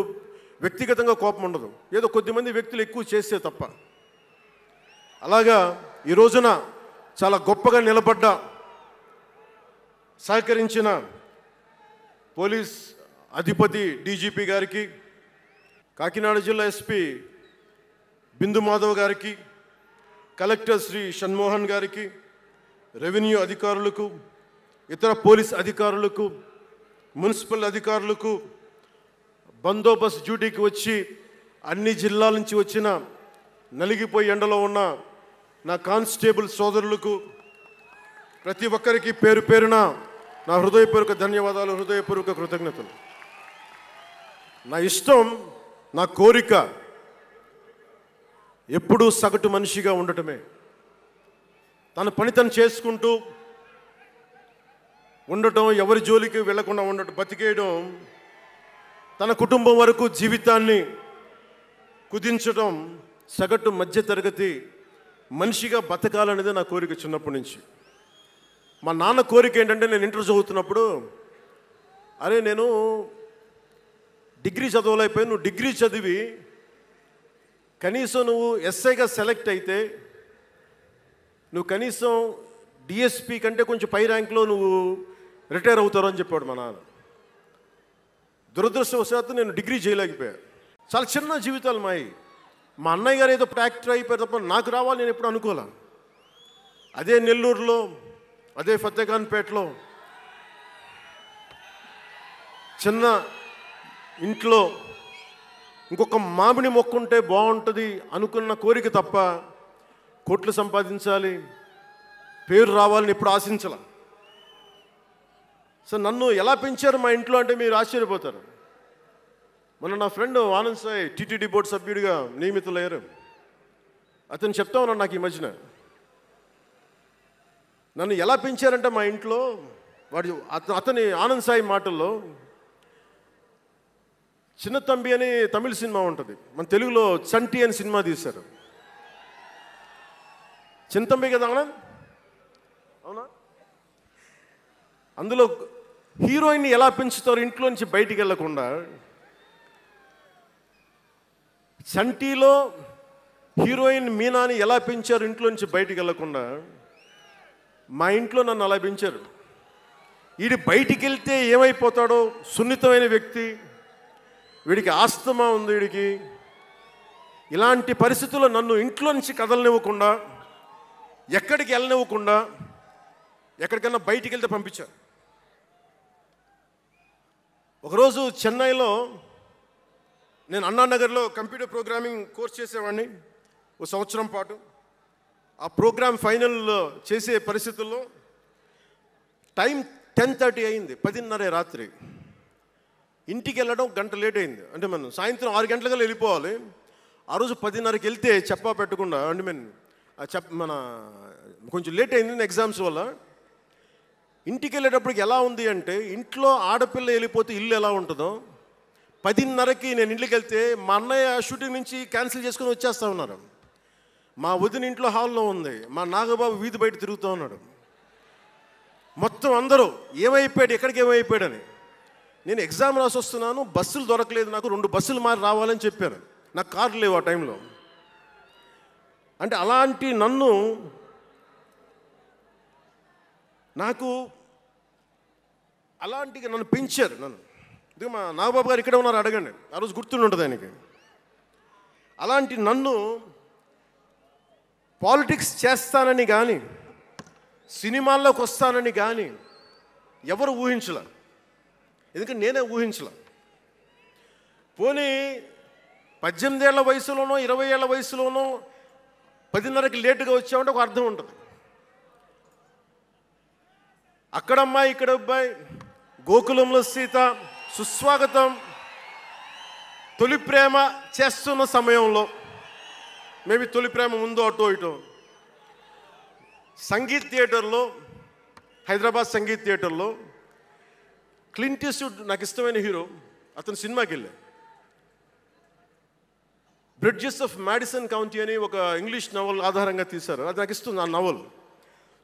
వ్యక్తిగతంగా కోపం ఉండదు, ఏదో కొద్దిమంది వ్యక్తులు ఎక్కువ చేస్తే తప్ప. అలాగా ఈ రోజున చాలా గొప్పగా నిలబడ్డ, సహకరించిన పోలీస్ అధిపతి డీజీపీ గారికి, కాకినాడ జిల్లా ఎస్పీ బిందు మాధవ్ గారికి, కలెక్టర్ శ్రీ షణ్మోహన్ గారికి, రెవెన్యూ అధికారులకు, ఇతర పోలీస్ అధికారులకు, మున్సిపల్ అధికారులకు, బందోబస్తు డ్యూటీకి వచ్చి అన్ని జిల్లాల నుంచి వచ్చిన నలిగిపోయి ఎండలో ఉన్న నా కానిస్టేబుల్ సోదరులకు, ప్రతి ఒక్కరికి పేరు పేరున నా హృదయపూర్వక ధన్యవాదాలు, హృదయపూర్వక కృతజ్ఞతలు. నా ఇష్టం, నా కోరిక ఎప్పుడూ సగటు మనిషిగా ఉండటమే. తన పని తను చేసుకుంటూ ఉండటం, ఎవరి జోలికి వెళ్లకుండా ఉండటం, బతికేయడం, తన కుటుంబం వరకు జీవితాన్ని కుదించడం, సగటు మధ్యతరగతి మనిషిగా బతకాలనేది నా కోరిక చిన్నప్పటి నుంచి. మా నాన్న కోరిక ఏంటంటే, నేను ఇంటర్ చదువుతున్నప్పుడు, అరే నేను డిగ్రీ చదవలేకపోయి, నువ్వు డిగ్రీ చదివి కనీసం నువ్వు ఎస్ఐగా సెలెక్ట్ అయితే నువ్వు కనీసం డిఎస్పీ కంటే కొంచెం పై ర్యాంక్లో నువ్వు రిటైర్ అవుతారు అని చెప్పాడు మా నాన్న. దురదృష్టవశాత్తు నేను డిగ్రీ చేయలేకపోయా. చాలా చిన్న జీవితాలు మాయి. మా అన్నయ్య గారు ఏదో యాక్టర్ అయిపోయారు తప్ప నాకు రావాలి నేను ఎప్పుడు అనుకోలే. అదే నెల్లూరులో, అదే ఫతేఖాన్పేటలో చిన్న ఇంట్లో ఇంకొక మామిడి మొక్క ఉంటే బాగుంటుంది అనుకున్న కోరిక తప్ప కోట్లు సంపాదించాలి, పేరు రావాలని ఎప్పుడు ఆశించాల. సో నన్ను ఎలా పెంచారు మా ఇంట్లో అంటే మీరు ఆశ్చర్యపోతారు. మొన్న నా friend Anand Sai TTD board సభ్యుడిగా నియమితులయ్యారు. అతను చెప్తా ఉన్నాడు నాకు ఈ మధ్యన, నన్ను ఎలా పెంచారంటే మా ఇంట్లో అతని ఆనంద్ సాయి మాటల్లో, చిన్న తంబి అని తమిళ సినిమా ఉంటుంది, మన తెలుగులో చంటి అని సినిమా తీశారు. చిన్న తంబి కదా ఆనంద్, అవునా? అందులో హీరోయిన్ని ఎలా పెంచుతారు ఇంట్లో నుంచి బయటికి వెళ్ళకుండా, చంటిలో హీరోయిన్ మీనాని ఎలా పెంచారు ఇంట్లో నుంచి బయటికి వెళ్ళకుండా, మా ఇంట్లో నన్ను అలా పెంచారు. వీడి బయటికి వెళ్తే ఏమైపోతాడో, సున్నితమైన వ్యక్తి, వీడికి ఆస్తమా ఉంది, వీడికి ఇలాంటి పరిస్థితుల్లో నన్ను ఇంట్లో నుంచి కదలనివ్వకుండా, ఎక్కడికి వెళ్ళనివ్వకుండా, ఎక్కడికన్నా బయటికి వెళ్తే పంపించారు. ఒకరోజు చెన్నైలో నేను అన్నానగర్లో కంప్యూటర్ ప్రోగ్రామింగ్ కోర్స్ చేసేవాడిని 1 సంవత్సరం పాటు. ఆ ప్రోగ్రామ్ ఫైనల్ చేసే పరిస్థితుల్లో టైం 10:30 అయింది, 10:30 రాత్రి. ఇంటికి వెళ్ళడం గంట లేట్ అయింది. అంటే మనం సాయంత్రం 6 గంటలకల్లా వెళ్ళిపోవాలి. ఆ రోజు 10:30కి వెళ్తే చెప్పా పెట్టకుండా, అంటే మన కొంచెం లేట్ అయింది ఎగ్జామ్స్ వల్ల. ఇంటికి వెళ్ళేటప్పటికి ఎలా ఉంది అంటే, ఇంట్లో ఆడపిల్ల వెళ్ళిపోతే ఇల్లు ఎలా ఉంటుందో, 10:30కి నేను ఇంటికి వెళ్తే మా అన్నయ్య షూటింగ్ నుంచి క్యాన్సిల్ చేసుకుని వచ్చేస్తా ఉన్నారు. మా వదిన ఇంట్లో హాల్లో ఉంది, మా నాగబాబు వీధి బయట తిరుగుతూ ఉన్నాడు. మొత్తం అందరూ ఏమైపోయాడు, ఎక్కడికి ఏమైపోయాడని. నేను ఎగ్జామ్ రాసి వస్తున్నాను, బస్సులు దొరకలేదు, నాకు 2 బస్సులు మారి రావాలని చెప్పాను. నాకు కార్లు లేవు ఆ టైంలో. అంటే అలాంటి నన్ను పెంచారు. ఇది మా నాగబాబు గారు ఇక్కడే ఉన్నారు, అడగండి, ఆ రోజు గుర్తుండి ఉంటుంది ఆయనకి. అలాంటి నన్ను పాలిటిక్స్ చేస్తానని కానీ, సినిమాల్లోకి వస్తానని కానీ ఎవరు ఊహించలే. ఎందుకంటే నేనే ఊహించలే. పోనీ 18 ఏళ్ల వయసులోనో 20 ఏళ్ల వయసులోనో 10:30కి లేటుగా వచ్చామంటే ఒక అర్థం ఉంటుంది. అక్కడమ్మాయి ఇక్కడ అబ్బాయి, గోకులంలో సీత, సుస్వాగతం, తొలి ప్రేమ చేస్తున్న సమయంలో, మేబీ తొలి ప్రేమ ముందు అటో ఇటో, సంగీత్ థియేటర్లో, హైదరాబాద్ సంగీత్ థియేటర్లో క్లింట్ ఈస్ట్వుడ్ నాకు ఇష్టమైన హీరో, అతను సినిమాకి వెళ్ళా. బ్రిడ్జెస్ ఆఫ్ మాడిసన్ కౌంటీ అని ఒక ఇంగ్లీష్ నవల్ ఆధారంగా తీశారు. అది నాకు ఇస్తుంది ఆ నవల్.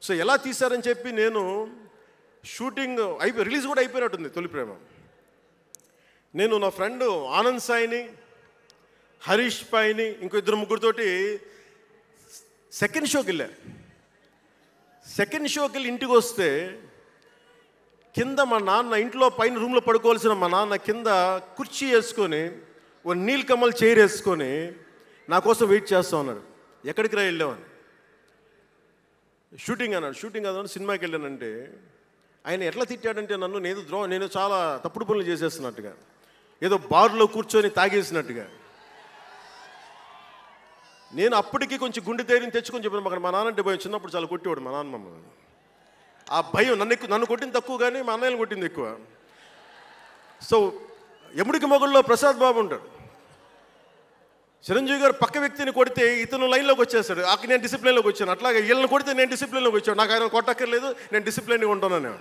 సో ఎలా తీశారని చెప్పి నేను షూటింగ్ రిలీజ్ కూడా అయిపోయినట్టుంది తొలి ప్రేమ. నేను నా ఫ్రెండ్ ఆనంద్ సాయిని, హరీష్ పాయిని, ఇంకో 2-3తోటి సెకండ్ షోకి వెళ్ళా. సెకండ్ షోకి వెళ్ళి ఇంటికి వస్తే కింద మా నాన్న, ఇంట్లో పైన రూమ్లో పడుకోవాల్సిన మా నాన్న కింద కుర్చీ వేసుకొని ఓ నీల్ కమల్ చైర్ వేసుకొని నా కోసం వెయిట్ చేస్తూ ఉన్నాడు. ఎక్కడికి రా వెళ్ళామని. షూటింగ్ అన్నాడు. షూటింగ్ అన్నాడు, సినిమాకి వెళ్ళానంటే ఆయన ఎట్లా తిట్టాడంటే నన్ను, నేను చాలా తప్పుడు పనులు చేసేస్తున్నట్టుగా, ఏదో బార్లో కూర్చొని తాగేసినట్టుగా. నేను అప్పటికి కొంచెం గుండె ధైర్యం తెచ్చుకొని చెప్పాను. అక్కడ మా నాన్నంటే భయం, చిన్నప్పుడు చాలా కొట్టేవాడు మా నాన్న మమ్మల్ని. ఆ భయం నన్ను కొట్టింది తక్కువ కానీ మా అన్నయ్యని కొట్టింది ఎక్కువ. సో యముడికి మొగుళ్ళలో ప్రసాద్ బాబు ఉంటాడు. చిరంజీవి గారు పక్క వ్యక్తిని కొడితే ఇతను లైన్లోకి వచ్చేస్తాడు. అక్కడ నేను డిసిప్లిన్లోకి వచ్చాను. అట్లాగే వీళ్ళని కొడితే నేను డిసిప్లిన్లోకి వచ్చాను. నాకు ఆయన కొట్టక్కర్లేదు, నేను డిసిప్లిన్గా ఉంటాను.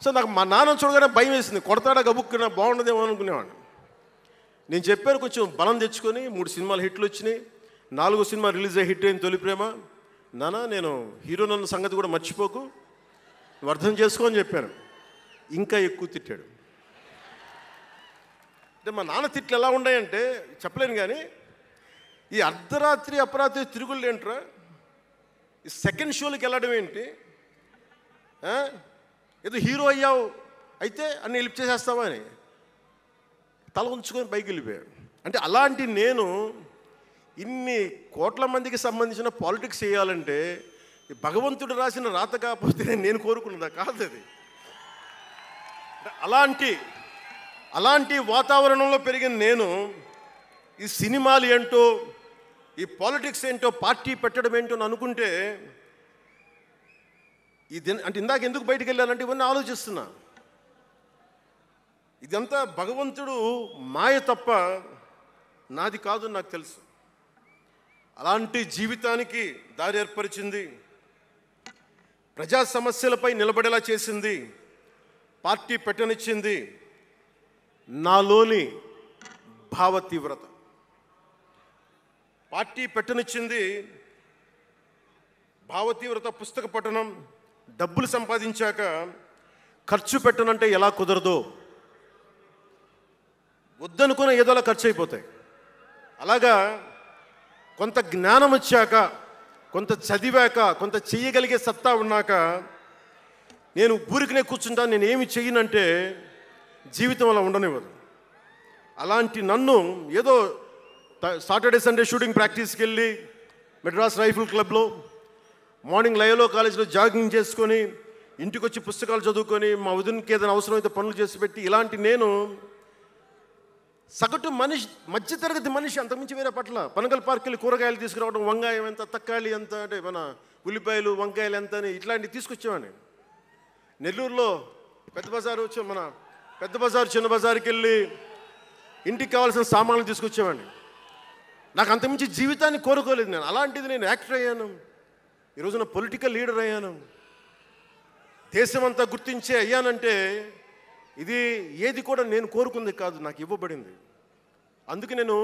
సో నాకు మా నాన్న చూడగానే భయం వేసింది. కొడతాడా గబుక్కున్నా బాగుండదేమో అనుకునేవాడిని. నేను చెప్పాను కొంచెం బలం తెచ్చుకొని. 3 సినిమాలు హిట్లు వచ్చినాయి, 4వ సినిమా రిలీజ్ అయ్యి హిట్ అయింది తొలి ప్రేమ. నాన్న నేను హీరో నన్న సంగతి కూడా మర్చిపోకు, నువ్వు అర్థం చేసుకో అని చెప్పాను. ఇంకా ఎక్కువ తిట్టాడు. అంటే మా నాన్న తిట్లు ఎలా ఉన్నాయంటే చెప్పలేను. కానీ ఈ అర్ధరాత్రి అపరాత్రి తిరుగుళ్ళు ఏంట్రా, ఈ సెకండ్ షోలకి వెళ్ళడం ఏంటి, ఏదో హీరో అయ్యావు అయితే అన్ని హెల్ప్ చేసేస్తావా అని తల ఉంచుకొని పైకి వెళ్ళిపోయాడు. అంటే అలాంటి నేను ఇన్ని కోట్ల మందికి సంబంధించిన పాలిటిక్స్ చేయాలంటే భగవంతుడు రాసిన రాత కాకపోతే నేను కోరుకున్నదా కాదు అది. అలాంటి వాతావరణంలో పెరిగిన నేను ఈ సినిమాలు ఏంటో, ఈ పాలిటిక్స్ ఏంటో, పార్టీ పెట్టడం ఏంటో అని అనుకుంటే అంటే ఇందాక ఎందుకు బయటికి వెళ్ళానంటే ఇవన్నీ ఆలోచిస్తున్నా. ఇదంతా భగవంతుడు మాయ తప్ప నాది కాదు నాకు తెలుసు. అలాంటి జీవితానికి దారి ఏర్పరిచింది, ప్రజా సమస్యలపై నిలబడేలా చేసింది, పార్టీ పెట్టనిచ్చింది నాలోని భావ తీవ్రత. పార్టీ పెట్టనిచ్చింది భావ తీవ్రత. పుస్తక పఠనం, డబ్బులు సంపాదించాక ఖర్చు పెట్టనంటే ఎలా కుదరదో, వద్దనుకున్న ఏదోలా ఖర్చు అయిపోతాయి. అలాగా కొంత జ్ఞానం వచ్చాక, కొంత చదివాక, కొంత చెయ్యగలిగే సత్తా ఉన్నాక నేను ఊరికనే కూర్చుంటాను, నేను ఏమి చెయ్యనంటే జీవితం అలా ఉండనివ్వదు. అలాంటి నన్ను ఏదో సాటర్డే సండే షూటింగ్ ప్రాక్టీస్కి వెళ్ళి మెడ్రాస్ రైఫిల్ క్లబ్లో, మార్నింగ్ లయలో కాలేజీలో జాగింగ్ చేసుకొని, ఇంటికి వచ్చి పుస్తకాలు చదువుకొని, మా వదినకి ఏదైనా అవసరమైతే పనులు చేసి పెట్టి, ఇలాంటి నేను సగటు మనిషి, మధ్యతరగతి మనిషి, అంతకుమించి వేరే పట్ల. పనగల్ పార్క్ వెళ్ళి కూరగాయలు తీసుకురావడం, వంకాయ ఎంత, తక్కాలి ఎంత, అంటే మన ఉల్లిపాయలు వంకాయలు ఎంత అని ఇట్లాంటివి తీసుకొచ్చేవాడిని. నెల్లూరులో పెద్ద బజారు వచ్చి, మన పెద్ద బజారు చిన్న బజారుకి వెళ్ళి ఇంటికి కావాల్సిన సామాన్లు తీసుకొచ్చేవాడిని. నాకు అంతకుమించి జీవితాన్ని కోరుకోలేదు నేను. అలాంటిది నేను యాక్టర్ అయ్యాను, ఈరోజున పొలిటికల్ లీడర్ అయ్యాను, దేశమంతా గుర్తించే అయ్యానంటే ఇది ఏది కూడా నేను కోరుకుంది కాదు, నాకు ఇవ్వబడింది. అందుకే నేను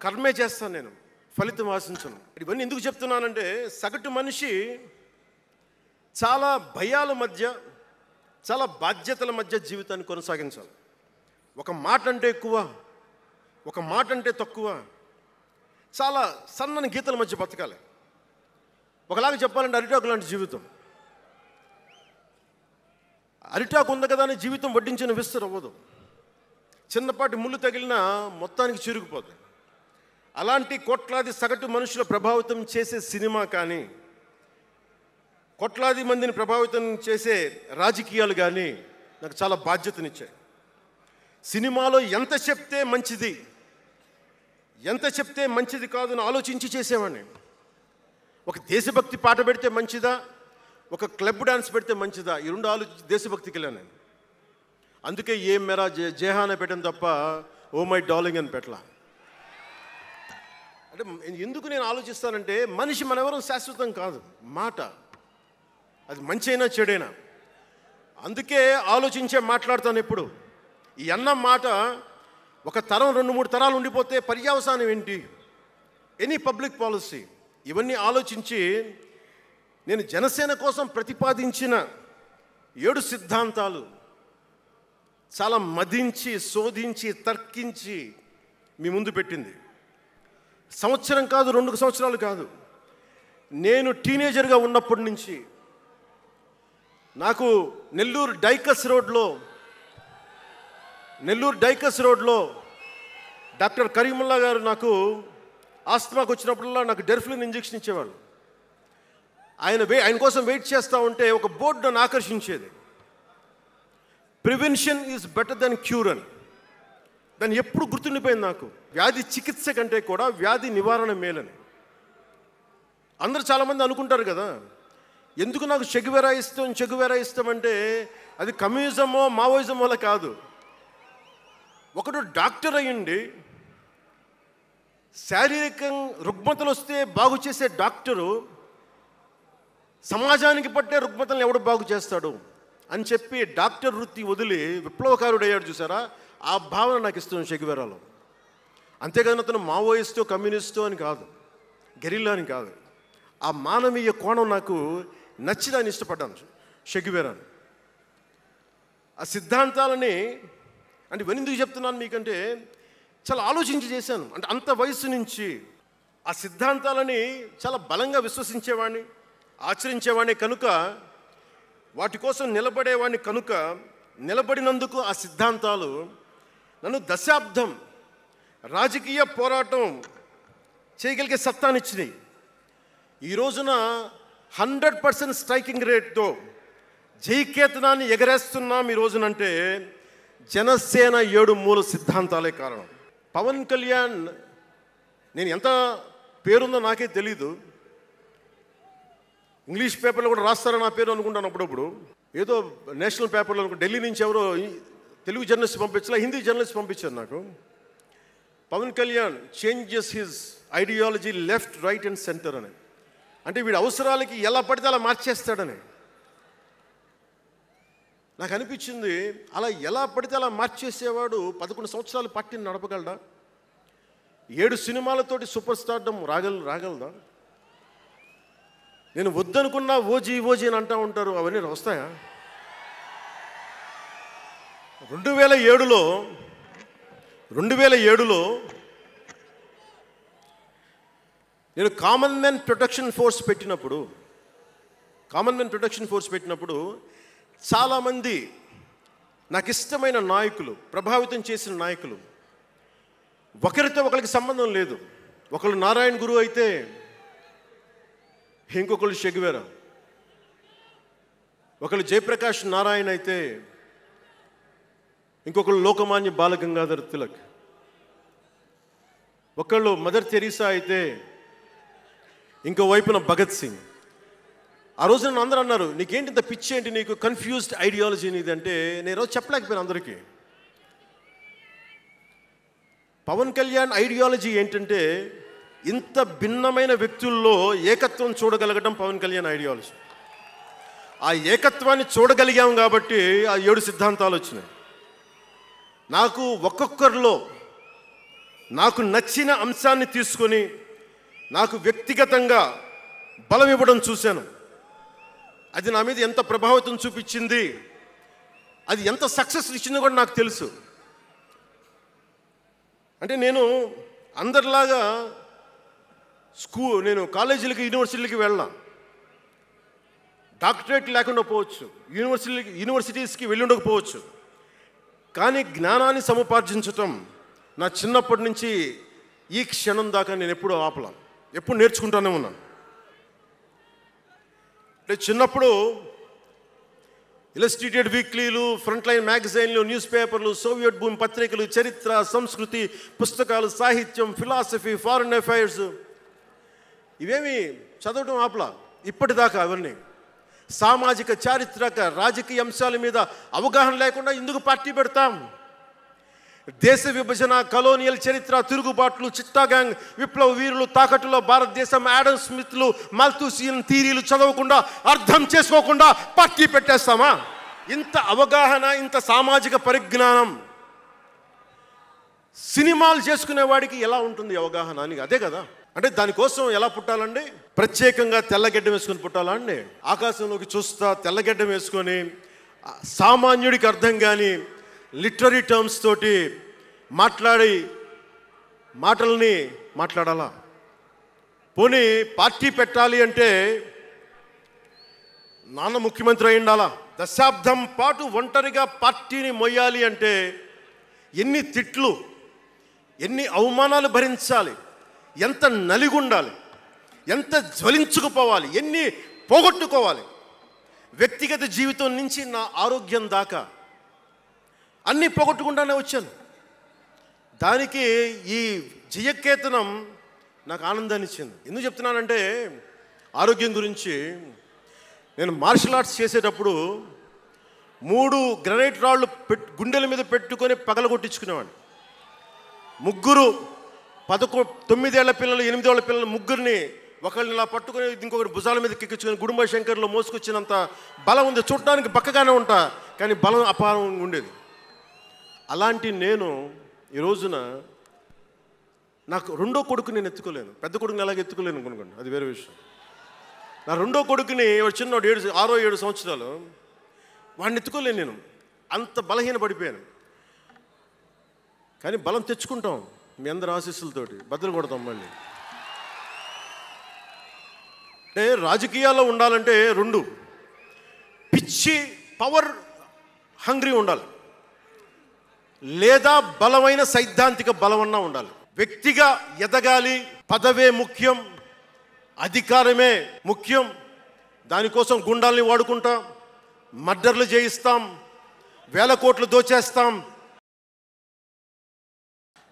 కర్మే చేస్తాను, నేను ఫలితం ఆశించను. ఇవన్నీ ఎందుకు చెప్తున్నానంటే సగటు మనిషి చాలా భయాల మధ్య, చాలా బాధ్యతల మధ్య జీవితాన్ని కొనసాగించాలి. ఒక మాట అంటే ఎక్కువ, ఒక మాట అంటే తక్కువ, చాలా సన్నని గీతల మధ్య బతకాలి. ఒకలాగా చెప్పాలంటే అరిటాకు లాంటి జీవితం. అరిటాకు ఉంది కదా అని జీవితం వడ్డించిన విస్తరు అవ్వదు. చిన్నపాటి ముళ్ళు తగిలినా మొత్తానికి చిరుగుపోతుంది. అలాంటి కోట్లాది సగటు మనుషుల ప్రభావితం చేసే సినిమా కానీ, కోట్లాది మందిని ప్రభావితం చేసే రాజకీయాలు కానీ నాకు చాలా బాధ్యతనిచ్చాయి. సినిమాలో ఎంత చెప్తే మంచిది, ఎంత చెప్తే మంచిది కాదని ఆలోచించి చేసేవాడిని. ఒక దేశభక్తి పాట పెడితే మంచిదా, ఒక క్లబ్ డాన్స్ పెడితే మంచిదా, ఈ రెండు ఆలోచించి దేశభక్తికి వెళ్ళాను నేను. అందుకే ఏం మెరా జేహానే పెట్టాను తప్ప ఓ మై డార్లింగ్ అని పెట్టలా. అంటే ఎందుకు నేను ఆలోచిస్తానంటే, మనిషి మనెవరం శాశ్వతం కాదు. మాట అది మంచి అయినా చెడైనా, అందుకే ఆలోచించే మాట్లాడతాను ఎప్పుడు. ఈ అన్న మాట ఒక తరం 2-3 తరాలు ఉండిపోతే పర్యవసానం ఏంటి, ఎనీ పబ్లిక్ పాలసీ, ఇవన్నీ ఆలోచించి నేను జనసేన కోసం ప్రతిపాదించిన 7 సిద్ధాంతాలు చాలా మదించి, శోధించి, తర్కించి మీ ముందు పెట్టింది. సంవత్సరం కాదు, 2 సంవత్సరాలు కాదు, నేను టీనేజర్గా ఉన్నప్పటి నుంచి నాకు నెల్లూరు డైకస్ రోడ్లో డాక్టర్ కరీముల్లా గారు నాకు ఆస్తమాకు వచ్చినప్పుడల్లా నాకు డెర్ఫ్లిన్ ఇంజెక్షన్ ఇచ్చేవాళ్ళు. ఆయన కోసం వెయిట్ చేస్తూ ఉంటే ఒక బోర్డు నన్ను ఆకర్షించేది, prevention is better then cure అని. దాన్ని ఎప్పుడు గుర్తుండిపోయింది నాకు. వ్యాధి చికిత్స కంటే కూడా వ్యాధి నివారణ మేలని. అందరూ చాలామంది అనుకుంటారు కదా, ఎందుకు నాకు చెగువెరా ఇష్టం అంటే అది కమ్యూనిజమో మావోయిజమో కాదు. ఒకడు డాక్టర్ అయ్యండి, శారీరకం రుగ్మతలు వస్తే బాగు చేసే డాక్టరు సమాజానికి పట్టే రుగ్మతలను ఎవడు బాగు చేస్తాడు అని చెప్పి డాక్టర్ వృత్తి వదిలి విప్లవకారుడు అయ్యాడు చూసారా, ఆ భావన నాకు ఇస్తుంది చెగువెరాలో. అంతేగాని అతను మావోయిస్టో కమ్యూనిస్టో అని కాదు, గెరిల్లా అని కాదు. ఆ మానవీయ కోణం నాకు నచ్చి దాన్ని ఇష్టపడ్డాను చెగువెరాను. ఆ సిద్ధాంతాలని అంటే ఎందుకు చెప్తున్నాను మీకంటే, చాలా ఆలోచించి చేశాను. అంటే అంత వయసు నుంచి ఆ సిద్ధాంతాలని చాలా బలంగా విశ్వసించేవాడిని, ఆచరించేవాడిని కనుక, వాటి కోసం నిలబడేవాడిని కనుక, నిలబడినందుకు ఆ సిద్ధాంతాలు నన్ను దశాబ్దం రాజకీయ పోరాటం చేయగలిగే సత్తానిచ్చినాయి. ఈ రోజున 100% స్ట్రైకింగ్ రేట్తో జైకేతనాన్ని ఎగరేస్తున్నాం ఈ రోజునంటే జనసేన 7 మూల సిద్ధాంతాలే కారణం. పవన్ కళ్యాణ్, నేను ఎంత పేరుందో నాకే తెలీదు, ఇంగ్లీష్ పేపర్లో కూడా రాస్తారో నా పేరు అనుకుంటాను అప్పుడప్పుడు. ఏదో నేషనల్ పేపర్లో ఢిల్లీ నుంచి ఎవరో తెలుగు జర్నలిస్ట్ పంపించలే, హిందీ జర్నలిస్ట్ పంపించారు నాకు. Pawan Kalyan changes his ideology left, right and centre అని. అంటే వీడి అవసరాలకి ఎలా పడితే అలా మార్చేస్తాడని నాకు అనిపించింది. అలా ఎలా పడితే అలా మార్చేసేవాడు 11 సంవత్సరాలు పార్టీని నడపగలడా? 7 సినిమాలతోటి సూపర్ స్టార్డమ్ రాగలదా? నేను వద్దనుకున్నా ఓజీ అని అంటూ ఉంటారు, అవన్నీ వస్తాయా? 2007లో నేను కామన్ మెన్ ప్రొటెక్షన్ ఫోర్స్ పెట్టినప్పుడు చాలామంది నాకు ఇష్టమైన నాయకులు, ప్రభావితం చేసిన నాయకులు, ఒకరితో ఒకరికి సంబంధం లేదు. ఒకళ్ళు నారాయణ గురు అయితే ఇంకొకళ్ళు చెగువెరా, ఒకళ్ళు జయప్రకాష్ నారాయణ అయితే ఇంకొకళ్ళు లోకమాన్య బాలగంగాధర్ తిలక్, ఒకళ్ళు మదర్ తెరీసా అయితే ఇంకో వైపున భగత్ సింగ్. ఆ రోజు నన్ను అందరూ అన్నారు, నీకేంటి ఇంత పిచ్చి ఏంటి, నీకు కన్ఫ్యూజ్డ్ ఐడియాలజీ నీది అంటే నేను రోజు చెప్పలేకపోయాను అందరికీ. పవన్ కళ్యాణ్ ఐడియాలజీ ఏంటంటే, ఇంత భిన్నమైన వ్యక్తుల్లో ఏకత్వం చూడగలగడం పవన్ కళ్యాణ్ ఐడియాలజీ. ఆ ఏకత్వాన్ని చూడగలిగాం కాబట్టి ఆ 7 సిద్ధాంతాలు వచ్చినాయి. నాకు ఒక్కొక్కరిలో నాకు నచ్చిన అంశాన్ని తీసుకొని నాకు వ్యక్తిగతంగా బలం ఇవ్వడం చూశాను. అది నా మీద ఎంత ప్రభావితం చూపించింది అది ఎంత సక్సెస్ ఇచ్చిందో కూడా నాకు తెలుసు. అంటే నేను అందరిలాగా నేను కాలేజీలకి యూనివర్సిటీలకి వెళ్ళా, డాక్టరేట్ లేకుండా పోవచ్చు, యూనివర్సిటీస్కి వెళ్ళి ఉండకపోవచ్చు, కానీ జ్ఞానాన్ని సముపార్జించటం నా చిన్నప్పటి నుంచి ఈ క్షణం దాకా నేను ఎప్పుడూ ఆపలా, ఎప్పుడు నేర్చుకుంటానే ఉన్నాను. అంటే చిన్నప్పుడు ఇలస్ట్రేటెడ్ వీక్లీలు, ఫ్రంట్ లైన్ మ్యాగజైన్లు, న్యూస్ పేపర్లు, సోవియట్ భూమి పత్రికలు, చరిత్ర, సంస్కృతి పుస్తకాలు, సాహిత్యం, ఫిలాసఫీ, ఫారిన్ అఫైర్స్ ఇవేమి చదవటం ఆపలా ఇప్పటిదాకా. అవన్నీ సామాజిక, చారిత్రక, రాజకీయ అంశాల మీద అవగాహన లేకుండా ఎందుకు పార్టీ పెడతాం? దేశ విభజన, కలోనియల్ చరిత్ర, తిరుగుబాట్లు, చిట్టాగాంగ్, విప్లవ వీరులు, తాకట్టులో భారతదేశం, యాడమ్ స్మిత్లు, మాల్థూసియన్ థీరీలు చదవకుండా, అర్థం చేసుకోకుండా పార్టీ పెట్టేస్తామా? ఇంత అవగాహన, ఇంత సామాజిక పరిజ్ఞానం సినిమాలు చేసుకునే వాడికి ఎలా ఉంటుంది అవగాహన అని? అదే కదా. అంటే దానికోసం ఎలా పుట్టాలండి? ప్రత్యేకంగా తెల్లగడ్డం వేసుకొని పుట్టాలా అండి? ఆకాశంలోకి చూస్తా తెల్లగడ్డం వేసుకొని సామాన్యుడికి అర్థం కాని లిటరీ టర్మ్స్ తోటి మాటల్ని మాట్లాడాలా? పోనీ పార్టీ పెట్టాలి అంటే నాన్న ముఖ్యమంత్రి అయి ఉండాలా? దశాబ్దం పాటు ఒంటరిగా పార్టీని మొయ్యాలి అంటే ఎన్ని తిట్లు, ఎన్ని అవమానాలు భరించాలి, ఎంత నలిగుండాలి, ఎంత జ్వలించుకుపోవాలి, ఎన్ని పోగొట్టుకోవాలి. వ్యక్తిగత జీవితం నుంచి నా ఆరోగ్యం దాకా అన్నీ పోగొట్టుకుంటానే వచ్చాను. దానికి ఈ జయకేతనం నాకు ఆనందాన్ని ఇచ్చింది. ఎందుకు చెప్తున్నానంటే ఆరోగ్యం గురించి. నేను మార్షల్ ఆర్ట్స్ చేసేటప్పుడు 3 గ్రనైట్ రాళ్ళు గుండెల మీద పెట్టుకొని పగలగొట్టించుకునేవాడిని. 3 9 ఏళ్ల పిల్లలు, 8 ఏళ్ల పిల్లలు ముగ్గురిని ఒకళ్ళని ఇలా పట్టుకొని ఇంకొకటి భుజాల మీద ఎక్కించుకొని గుడుంబ శంకర్లో మోసుకొచ్చినంత బలం ఉంది. చూడటానికి బక్కగానే ఉంటా, కానీ బలం అపారంగా ఉండేది. అలాంటి నేను ఈ రోజున నాకు రెండో కొడుకు నేను ఎత్తుకోలేను. పెద్ద కొడుకుని ఎలాగ ఎత్తుకోలేను అనుకోండి, అది వేరే విషయం. నా రెండో కొడుకుని చిన్నోడు 6-7 సంవత్సరాలు, వాడిని ఎత్తుకోలేను నేను, అంత బలహీన పడిపోయాను. కానీ బలం తెచ్చుకుంటాం మీ అందరి ఆశీస్సులతోటి, బద్దలు కొడతాం మళ్ళీ. అంటే రాజకీయాల్లో ఉండాలంటే 2, పిచ్చి పవర్ హంగ్రీ ఉండాలి, లేదా బలమైన సైద్ధాంతిక బలమన్నా ఉండాలి. వ్యక్తిగా ఎదగాలి, పదవే ముఖ్యం, అధికారమే ముఖ్యం. దానికోసం గుండాల్ని వాడుకుంటాం, మర్డర్లు చేయిస్తాం, వేల కోట్లు దోచేస్తాం,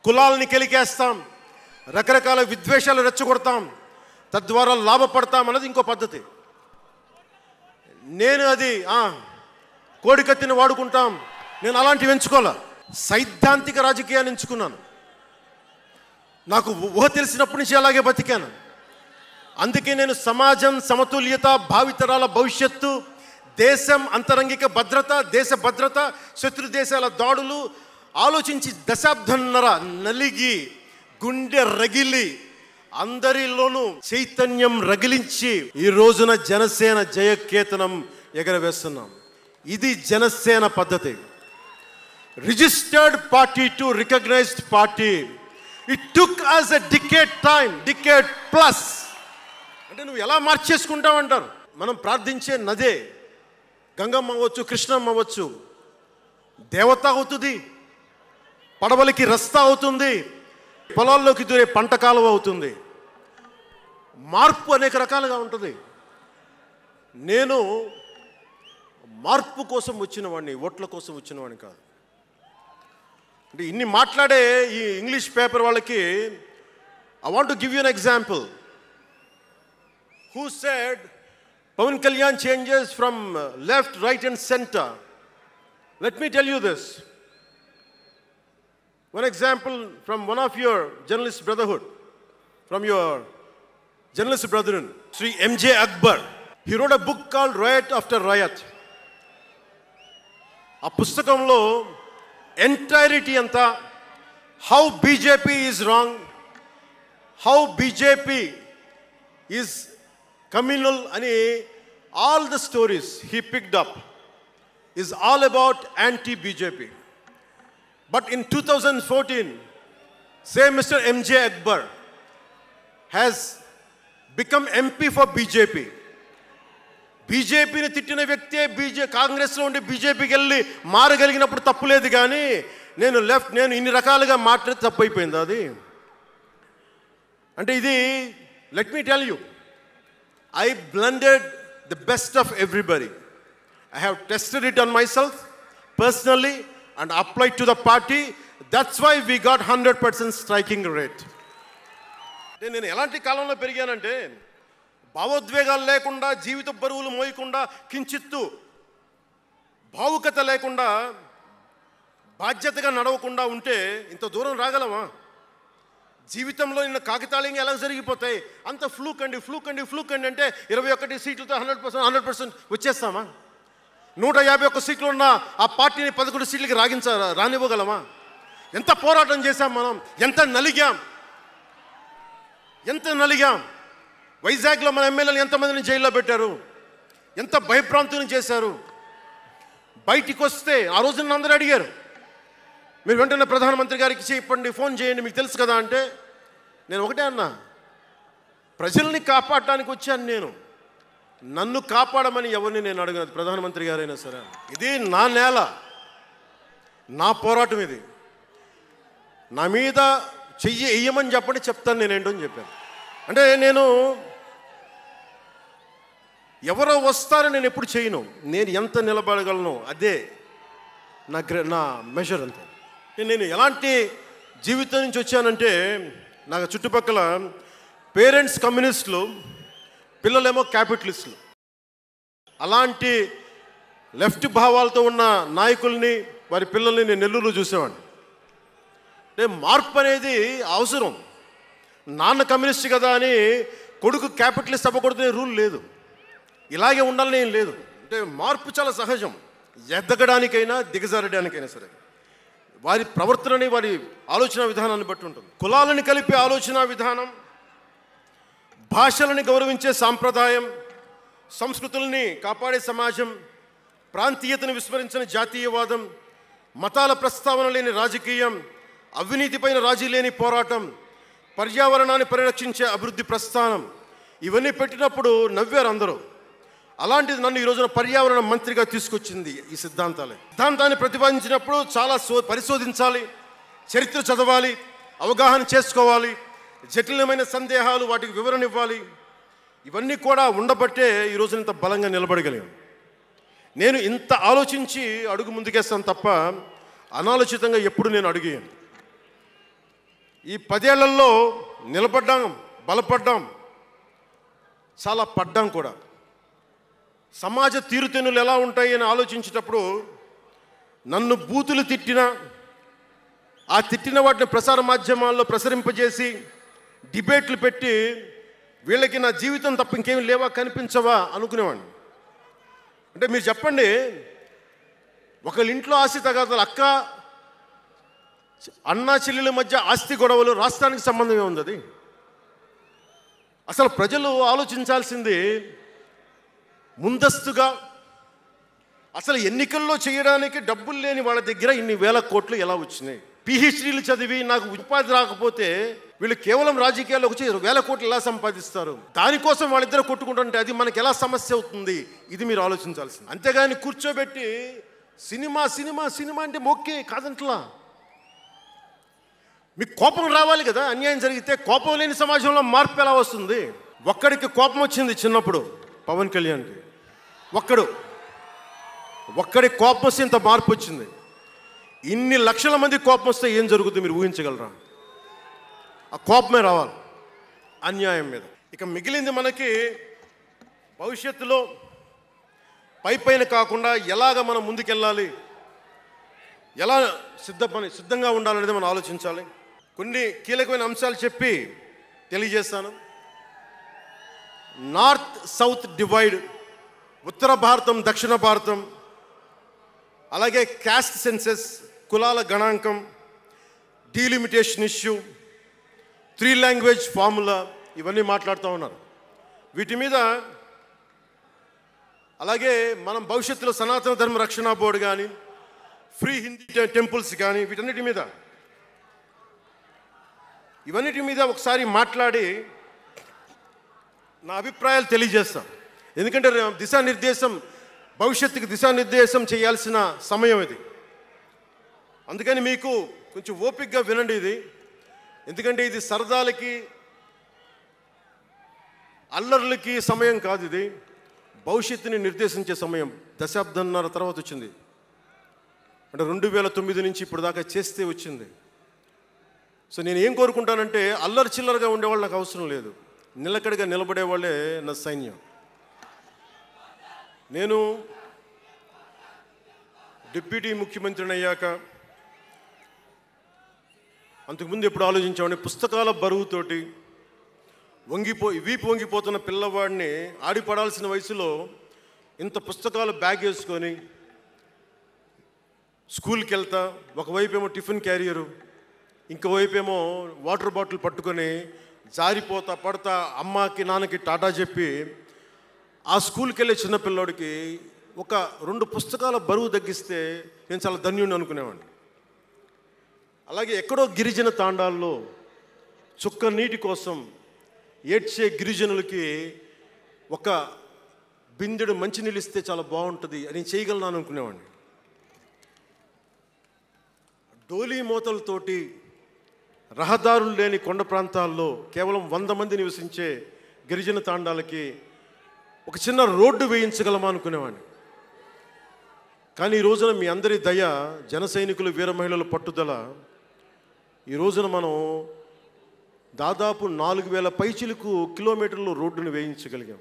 కులాలని కెలికేస్తాం, రకరకాల విద్వేషాలు రెచ్చగొడతాం, తద్వారా లాభపడతాం అన్నది ఇంకో పద్ధతి. నేను అది కోడికత్తిని వాడుకుంటాం, నేను అలాంటివి ఎంచుకోలే. సైద్ధాంతిక రాజకీయాన్ని ఎంచుకున్నాను. నాకు ఊహ తెలిసినప్పటి నుంచి అలాగే బతికాను. అందుకే నేను సమాజం, సమతుల్యత, భావితరాల భవిష్యత్తు, దేశం అంతరంగిక భద్రత, దేశ భద్రత, శత్రు దేశాల దాడులు ఆలోచించి దశాబ్దన్నర నలిగి గుండె రగిలి అందరిలోనూ చైతన్యం రగిలించి ఈ రోజున జనసేన జయకేతనం ఎగరవేస్తున్నాం. ఇది జనసేన పద్ధతి. Registered party to recognised party. It took as a decade plus. అంటే నువ్వు ఎలా మార్చేసుకుంటావు అంటారు. మనం ప్రార్థించే నదే గంగమ్మ అవ్వచ్చు, కృష్ణమ్మ అవ్వచ్చు, దేవత అవుతుంది, పడవలకి రస్తా అవుతుంది, పొలాల్లోకి దూరే పంట కాలువ అవుతుంది. మార్పు అనేక రకాలుగా ఉంటుంది. నేను మార్పు కోసం వచ్చిన వాడిని, ఓట్ల కోసం వచ్చిన వాడిని కాదు. అంటే ఇన్ని మాట్లాడే ఈ ఇంగ్లీష్ పేపర్ వాళ్ళకి I want to give you an example. Who said Pawan Kalyan changes from left, right and center. Let me tell you this. One example from one of your journalist brotherhood, from your journalist brethren, Sri M.J. Akbar. He wrote a book called Riot After Riot. ఆ పుస్తకంలో entirety అంతా how BJP is wrong, how BJP is communal అని all the stories he picked up is all about anti-BJP. But in 2014, same Mr. MJ Akbar has become MP for BJP. బీజేపీని తిట్టిన వ్యక్తే కాంగ్రెస్లో ఉండి బీజేపీకి వెళ్ళి మారగలిగినప్పుడు తప్పులేదు, కానీ నేను ఇన్ని రకాలుగా మాట్లాడి తప్పు అయిపోయింది అది. అంటే ఇది, let me tell you, I blended the best of everybody. I have tested it on myself personally and applied to the party. That's why we got 100% striking rate. నేను ఎలాంటి కాలంలో పెరిగానంటే, భావోద్వేగాలు లేకుండా, జీవిత బరువులు మోయకుండా, కించిత్తు భావుకత లేకుండా, బాధ్యతగా నడవకుండా ఉంటే ఇంత దూరం రాగలమా? జీవితంలో నిన్న కాకితాళంగా ఎలా జరిగిపోతాయి? అంత ఫ్లూక్ అండి అంటే 21 సీట్లతో 100% వచ్చేస్తామా? 151 సీట్లు ఉన్న ఆ పార్టీని 11 సీట్లకి రానివ్వగలమా? ఎంత పోరాటం చేశాం మనం, ఎంత నలిగాం. వైజాగ్లో మన ఎమ్మెల్యేలు ఎంతమందిని జైల్లో పెట్టారు, ఎంత భయభ్రాంతులను చేశారు. బయటికి వస్తే ఆ రోజున అందరూ అడిగారు, మీరు వెంటనే ప్రధానమంత్రి గారికి చెప్పండి, ఫోన్ చేయండి, మీకు తెలుసు కదా అంటే, నేను ఒకటే అన్నా, ప్రజల్ని కాపాడటానికి వచ్చాను నేను, నన్ను కాపాడమని ఎవరిని నేను అడగను, ప్రధానమంత్రి గారైనా సరే. ఇది నా నేల, నా పోరాటం ఇది. నా మీద చెయ్యి వెయ్యమని చెప్పండి, చెప్తాను నేనేంటో అని చెప్పాను. అంటే నేను ఎవరో వస్తారని నేను ఎప్పుడు చేయను, నేను ఎంత నిలబడగలను అదే నా మెజర్ అంతే. నేను ఎలాంటి జీవితం నుంచి వచ్చానంటే, నాకు చుట్టుపక్కల పేరెంట్స్ కమ్యూనిస్టులు, పిల్లలేమో క్యాపిటలిస్టులు. అలాంటి లెఫ్ట్ భావాలతో ఉన్న నాయకుల్ని, వారి పిల్లల్ని నేను నెల్లూరులో చూసేవాడిని. అంటే మార్పు అనేది అవసరం. నాన్న కమ్యూనిస్ట్ కదా అని కొడుకు క్యాపిటలిస్ట్ అవ్వకూడదనే రూల్ లేదు, ఇలాగే ఉండాలని ఏం లేదు. అంటే మార్పు చాలా సహజం, ఎదగడానికైనా దిగజారడానికైనా సరే. వారి ప్రవర్తనని, వారి ఆలోచన విధానాన్ని బట్టి ఉంటుంది. కులాలను కలిపే ఆలోచన విధానం, భాషలని గౌరవించే సాంప్రదాయం, సంస్కృతుల్ని కాపాడే సమాజం, ప్రాంతీయతను విస్మరించిన జాతీయవాదం, మతాల ప్రస్తావన లేని రాజకీయం, అవినీతిపైన రాజీ లేని పోరాటం, పర్యావరణాన్ని పరిరక్షించే అభివృద్ధి ప్రస్థానం, ఇవన్నీ పెట్టినప్పుడు నవ్వారు అందరూ. అలాంటిది నన్ను ఈ రోజున పర్యావరణ మంత్రిగా తీసుకొచ్చింది ఈ సిద్ధాంతాన్ని ప్రతిపాదించినప్పుడు చాలా పరిశోధించాలి, చరిత్ర చదవాలి, అవగాహన చేసుకోవాలి, జటిలమైన సందేహాలు వాటికి వివరణ ఇవ్వాలి. ఇవన్నీ కూడా ఉండబట్టే ఈ రోజున ఇంత బలంగా నిలబడగలిగాం. నేను ఇంత ఆలోచించి అడుగు ముందుకేస్తాను తప్ప అనాలోచితంగా ఎప్పుడు నేను అడిగాను. ఈ 10 ఏళ్లలో నిలబడ్డాం, బలపడ్డాం, చాలా పడ్డాం కూడా. సమాజ తీరుతెన్నులు ఎలా ఉంటాయి అని ఆలోచించేటప్పుడు నన్ను బూతులు తిట్టినా, ఆ తిట్టిన వాటిని ప్రసార మాధ్యమాల్లో ప్రసరింపజేసి డిబేట్లు పెట్టి, వీళ్ళకి నా జీవితం తప్ప ఇంకేమి లేవా, కనిపించవా అనుకునేవాడిని. అంటే మీరు చెప్పండి, ఒకళ్ళ ఇంట్లో ఆస్తి తగాదాలు, అన్నా చెల్లెల మధ్య ఆస్తి గొడవలు, రాష్ట్రానికి సంబంధం ఏముంది? అది అసలు ప్రజలు ఆలోచించాల్సింది ముందస్తుగా. అసలు ఎన్నికల్లో చేయడానికి డబ్బులు లేని వాళ్ళ దగ్గర ఇన్ని వేల కోట్లు ఎలా వచ్చినాయి? పిహెచ్డీలు చదివి నాకు ఉపాధి రాకపోతే వీళ్ళు కేవలం రాజకీయాల్లోకి వచ్చి వేల కోట్లు ఎలా సంపాదిస్తారు? దానికోసం వాళ్ళిద్దరు కొట్టుకుంటుంటే అది మనకి ఎలా సమస్య అవుతుంది? ఇది మీరు ఆలోచించాల్సింది. అంతేగాని కూర్చోబెట్టి సినిమా సినిమా సినిమా అంటే మొక్కే కాదంట్లా. మీకు కోపం రావాలి కదా, అన్యాయం జరిగితే. కోపం లేని సమాజంలో మార్పు ఎలా వస్తుంది? ఒక్కడికి కోపం వచ్చింది చిన్నప్పుడు, పవన్ కళ్యాణ్కి. ఒక్కడి కోపం వస్తే ఇంత మార్పు వచ్చింది. ఇన్ని లక్షల మంది కోపం వస్తే ఏం జరుగుతుంది మీరు ఊహించగలరా? ఆ కోపమే రావాలి అన్యాయం మీద. ఇక మిగిలింది మనకి భవిష్యత్తులో పైన కాకుండా ఎలాగ మనం ముందుకెళ్ళాలి, ఎలా సిద్ధంగా ఉండాలనేది మనం ఆలోచించాలి. కొన్ని కీలకమైన అంశాలు చెప్పి తెలియజేస్తాను. నార్త్ సౌత్ డివైడ్, ఉత్తర భారతం దక్షిణ భారతం, అలాగే క్యాస్ట్ సెన్సెస్, కులాల గణాంకం, డీలిమిటేషన్ ఇష్యూ, 3 లాంగ్వేజ్ ఫార్ములా, ఇవన్నీ మాట్లాడుతూ ఉన్నారు. వీటి మీద అలాగే మనం భవిష్యత్తులో సనాతన ధర్మ రక్షణ బోర్డు కానీ, ఫ్రీ హిందీ టెంపుల్స్ కానీ, ఇవన్నిటి మీద ఒకసారి మాట్లాడి నా అభిప్రాయాలు తెలియజేస్తాను. ఎందుకంటే భవిష్యత్తుకి దిశానిర్దేశం చేయాల్సిన సమయం ఇది. అందుకని మీకు కొంచెం ఓపికగా వినండి ఇది. ఎందుకంటే ఇది సరదాలకి అల్లర్లకి సమయం కాదు, ఇది భవిష్యత్తుని నిర్దేశించే సమయం. దశాబ్దంన్నర తర్వాత వచ్చింది, అంటే 2009 నుంచి ఇప్పుడు దాకా చేస్తే వచ్చింది. సో నేను ఏం కోరుకుంటానంటే, అల్లరి చిల్లరగా ఉండేవాళ్ళు నాకు అవసరం లేదు, నిలకడగా నిలబడేవాళ్ళే నా సైన్యం. నేను డిప్యూటీ ముఖ్యమంత్రిని అయ్యాక అంతకుముందు ఎప్పుడు ఆలోచించామని, పుస్తకాల బరువుతోటి వీపు వంగిపోతున్న పిల్లవాడిని ఆడిపడాల్సిన వయసులో ఇంత పుస్తకాలు బ్యాగ్ వేసుకొని స్కూల్కి వెళ్తా, ఒకవైపు ఏమో టిఫిన్ క్యారియరు, ఇంకోవైపు ఏమో వాటర్ బాటిల్ పట్టుకొని జారిపోతా పడతా అమ్మకి నాన్నకి టాటా చెప్పి ఆ స్కూల్కి వెళ్ళే చిన్నపిల్లోడికి ఒక 2 పుస్తకాల బరువు తగ్గిస్తే నేను చాలా ధన్యుడిని అనుకునేవాడిని. అలాగే ఎక్కడో గిరిజన తాండాల్లో చుక్క నీటి కోసం ఏడ్చే గిరిజనులకి ఒక బిందెడు మంచినీళ్ళు ఇస్తే చాలా బాగుంటుంది అని చేయగలను అనుకునేవాడిని. డోలీ మోతలతోటి రహదారులు లేని కొండ ప్రాంతాల్లో కేవలం 100 మంది నివసించే గిరిజన తాండాలకి ఒక చిన్న రోడ్డు వేయించగలమా అనుకునేవాడిని. కానీ ఈ రోజున మీ అందరి దయ, జన సైనికులు, వీర మహిళల పట్టుదల, ఈ రోజున మనం దాదాపు 4000 పైచిలకు కిలోమీటర్లు రోడ్డును వేయించగలిగాం.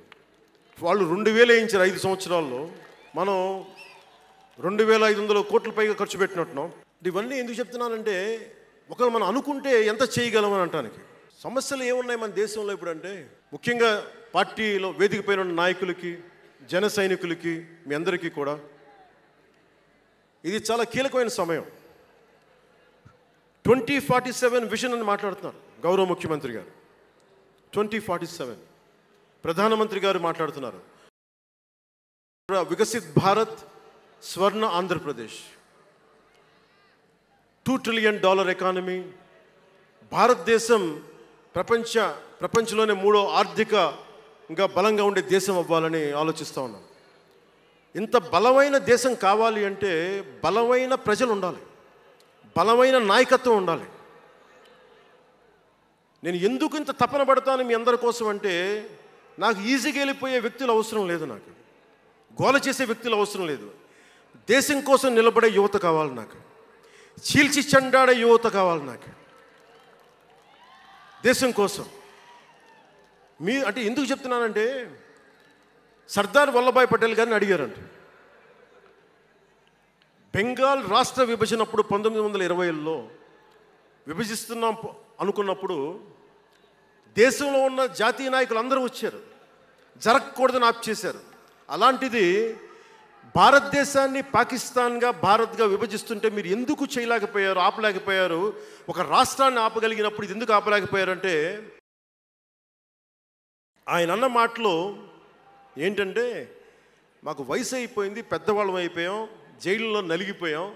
వాళ్ళు 2000 వేయించారు 5 సంవత్సరాల్లో, మనం 2500 కోట్ల పైగా ఖర్చు పెట్టినట్టున్నాం. ఇవన్నీ ఎందుకు చెప్తున్నానంటే, ఒకవేళ మనం అనుకుంటే ఎంత చేయగలమని అంటానికి. సమస్యలు ఏమున్నాయి మన దేశంలో ఇప్పుడు అంటే, ముఖ్యంగా పార్టీలో వేదిక పైన ఉన్న నాయకులకి, జన సైనికులకి, మీ అందరికీ కూడా ఇది చాలా కీలకమైన సమయం. 2047 విజన్ అని మాట్లాడుతున్నారు గౌరవ ముఖ్యమంత్రి గారు. 2047 ప్రధానమంత్రి గారు మాట్లాడుతున్నారు. వికసిత్ భారత్, స్వర్ణ ఆంధ్రప్రదేశ్, $2 ట్రిలియన్ ఎకానమీ, భారతదేశం ప్రపంచంలోనే 3వ ఆర్థికంగా బలంగా ఉండే దేశం అవ్వాలని ఆలోచిస్తూ ఉన్నాం. ఇంత బలమైన దేశం కావాలి అంటే బలమైన ప్రజలు ఉండాలి, బలమైన నాయకత్వం ఉండాలి. నేను ఎందుకు ఇంత తపన పడతాను మీ అందరి కోసం అంటే, నాకు ఈజీగా వెళ్ళిపోయే వ్యక్తులు అవసరం లేదు, నాకు గోల చేసే వ్యక్తులు అవసరం లేదు. దేశం కోసం నిలబడే యువత కావాలి నాకు, చీల్చి చెండాడే యువత కావాలి నాకు దేశం కోసం. అంటే ఎందుకు చెప్తున్నానంటే, సర్దార్ వల్లభాయ్ పటేల్ గారిని అడిగారంట. బెంగాల్ రాష్ట్ర విభజన అప్పుడు 1920లో విభజిస్తున్నాం అనుకున్నప్పుడు దేశంలో ఉన్న జాతీయ నాయకులు అందరూ వచ్చారు, జరగకూడదని ఆప్ చేశారు. అలాంటిది భారతదేశాన్ని పాకిస్తాన్గా, భారత్గా విభజిస్తుంటే మీరు ఎందుకు చేయలేకపోయారు, ఆపలేకపోయారు? ఒక రాష్ట్రాన్ని ఆపగలిగినప్పుడు ఇది ఎందుకు ఆపలేకపోయారంటే, ఆయన అన్న మాటలు ఏంటంటే, మాకు వయసు అయిపోయింది, పెద్దవాళ్ళం అయిపోయాం, జైల్లో నలిగిపోయాం,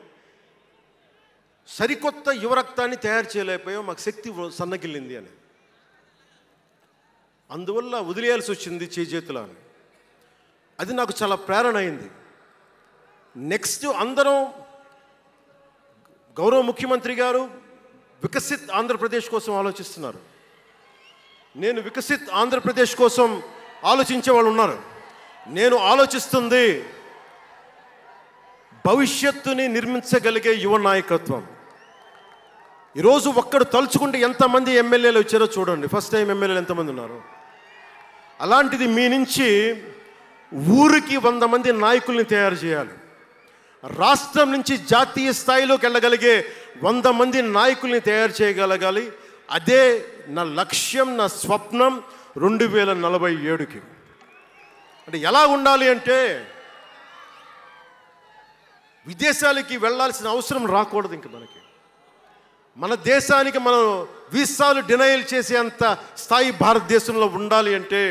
సరికొత్త యువరక్తాన్ని తయారు చేయలేకపోయాం, మాకు శక్తి సన్నగిల్లింది అని. అందువల్ల వదిలేయాల్సి వచ్చింది చేతుల అని. అది నాకు చాలా ప్రేరణ అయింది. నెక్స్ట్ అందరం, గౌరవ ముఖ్యమంత్రి గారు వికసిత్ ఆంధ్రప్రదేశ్ కోసం ఆలోచిస్తున్నారు, నేను వికసిత్ ఆంధ్రప్రదేశ్ కోసం ఆలోచించే వాళ్ళు ఉన్నారు. నేను ఆలోచిస్తుంది భవిష్యత్తుని నిర్మించగలిగే యువ నాయకత్వం. ఈరోజు ఒక్కడు తలుచుకుంటే ఎంతమంది ఎమ్మెల్యేలు వచ్చారో చూడండి, ఫస్ట్ టైం ఎమ్మెల్యేలు ఎంతమంది ఉన్నారు. అలాంటిది మీ నుంచి ఊరికి 100 మంది నాయకుల్ని తయారు చేయాలి. రాష్ట్రం నుంచి జాతీయ స్థాయిలోకి వెళ్ళగలిగే 100 మంది నాయకుల్ని తయారు చేయగలగాలి. అదే నా లక్ష్యం, నా స్వప్నం 2047కి. అంటే ఎలా ఉండాలి అంటే, విదేశాలకి వెళ్ళాల్సిన అవసరం రాకూడదు ఇంక మనకి. మన దేశానికి మనం వీసాలు డినైల్ చేసేంత స్థాయి భారతదేశంలో ఉండాలి అంటే,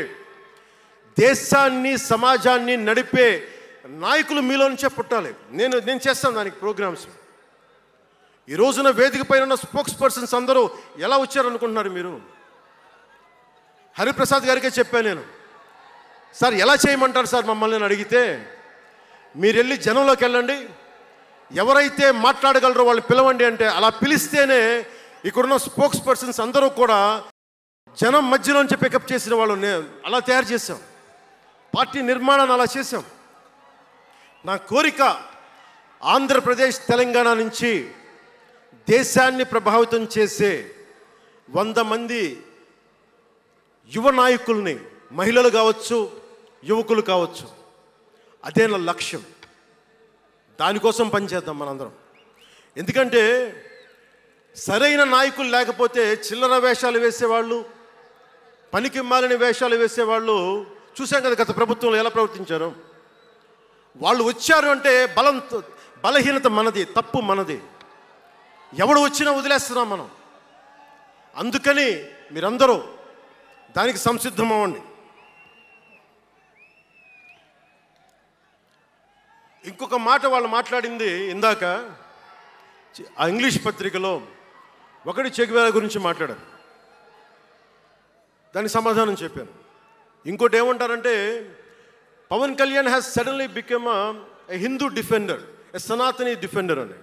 దేశాన్ని సమాజాన్ని నడిపే నాయకులు మీలో నుంచే పుట్టాలి. నేను చేస్తాను దానికి ప్రోగ్రామ్స్. ఈ రోజున వేదిక పైన ఉన్న స్పోక్స్ పర్సన్స్ అందరూ ఎలా వచ్చారనుకుంటున్నారు మీరు? హరిప్రసాద్ గారికే చెప్పాను నేను, సార్ ఎలా చేయమంటారు సార్ మమ్మల్ని అని అడిగితే, మీరు వెళ్ళి జనంలోకి వెళ్ళండి, ఎవరైతే మాట్లాడగలరో వాళ్ళు పిలవండి అంటే, అలా పిలిస్తేనే ఇక్కడున్న స్పోక్స్ పర్సన్స్ అందరూ కూడా జనం మధ్యలోంచి పికప్ చేసిన వాళ్ళు అలా తయారు చేశాం. పార్టీ నిర్మాణాన్ని అలా చేశాం. నా కోరిక ఆంధ్రప్రదేశ్ తెలంగాణ నుంచి దేశాన్ని ప్రభావితం చేసే 100 మంది యువ నాయకుల్ని, మహిళలు కావచ్చు, యువకులు కావచ్చు, అదే నా లక్ష్యం. దానికోసం పనిచేద్దాం మనందరం. ఎందుకంటే సరైన నాయకులు లేకపోతే చిల్లర వేషాలు వేసేవాళ్ళు, పనికి మాలిన వేషాలు వేసేవాళ్ళు చూసాం కదా గత ప్రభుత్వంలో ఎలా ప్రవర్తించారు. వాళ్ళు వచ్చారు అంటే బలహీనత మనది, తప్పు మనది. ఎవడు వచ్చినా వదిలేస్తున్నాం మనం. అందుకని మీరందరూ దానికి సంసిద్ధం అవ్వండి. ఇంకొక మాట వాళ్ళు మాట్లాడింది ఇందాక ఆ ఇంగ్లీష్ పత్రికలో, ఒకటి చె గువేరా గురించి మాట్లాడారు, దానికి సమాధానం చెప్పాను. ఇంకోటి ఏమంటారంటే, Pawan Kalyan has suddenly become a Hindu defender, a Sanatani defender అని.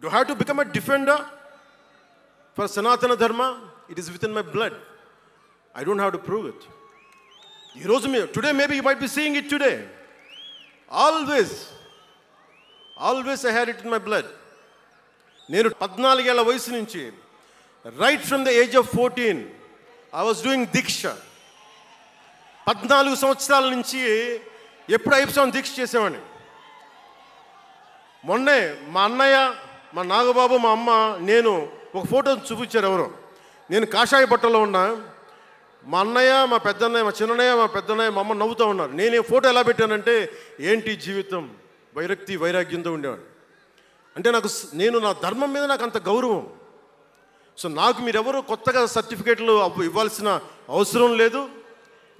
Do I have to become a defender for Sanatana Dharma? It is within my blood. I don't have to prove it. Today maybe you might be seeing it today. Always I had it in my blood. నేను 14 ఏళ్ల వయసు నుంచి, right from the age of 14, I was doing diksha. 14 సంవత్సరాల నుంచి ఎప్పుడు అయ్యప్ప దీక్ష చేసేవాడిని. మొన్నే మా అన్నయ్య, మా నాగబాబు, మా అమ్మ, నేను ఒక ఫోటో చూపించారు ఎవరో. నేను కాషాయ బట్టలో ఉన్నా, మా అన్నయ్య, మా పెద్దన్నయ్య, మా చిన్నయ్య, మా పెద్దన్నయ్య, మా అమ్మ నవ్వుతూ ఉన్నారు. నేను ఈ ఫోటో ఎలా పెట్టానంటే, ఏంటి జీవితం, వైరాగ్యంతో ఉండేవాడు. అంటే నేను నా ధర్మం మీద నాకు అంత గౌరవం. సో నాకు మీరెవరూ కొత్తగా సర్టిఫికేట్లు ఇవ్వాల్సిన అవసరం లేదు,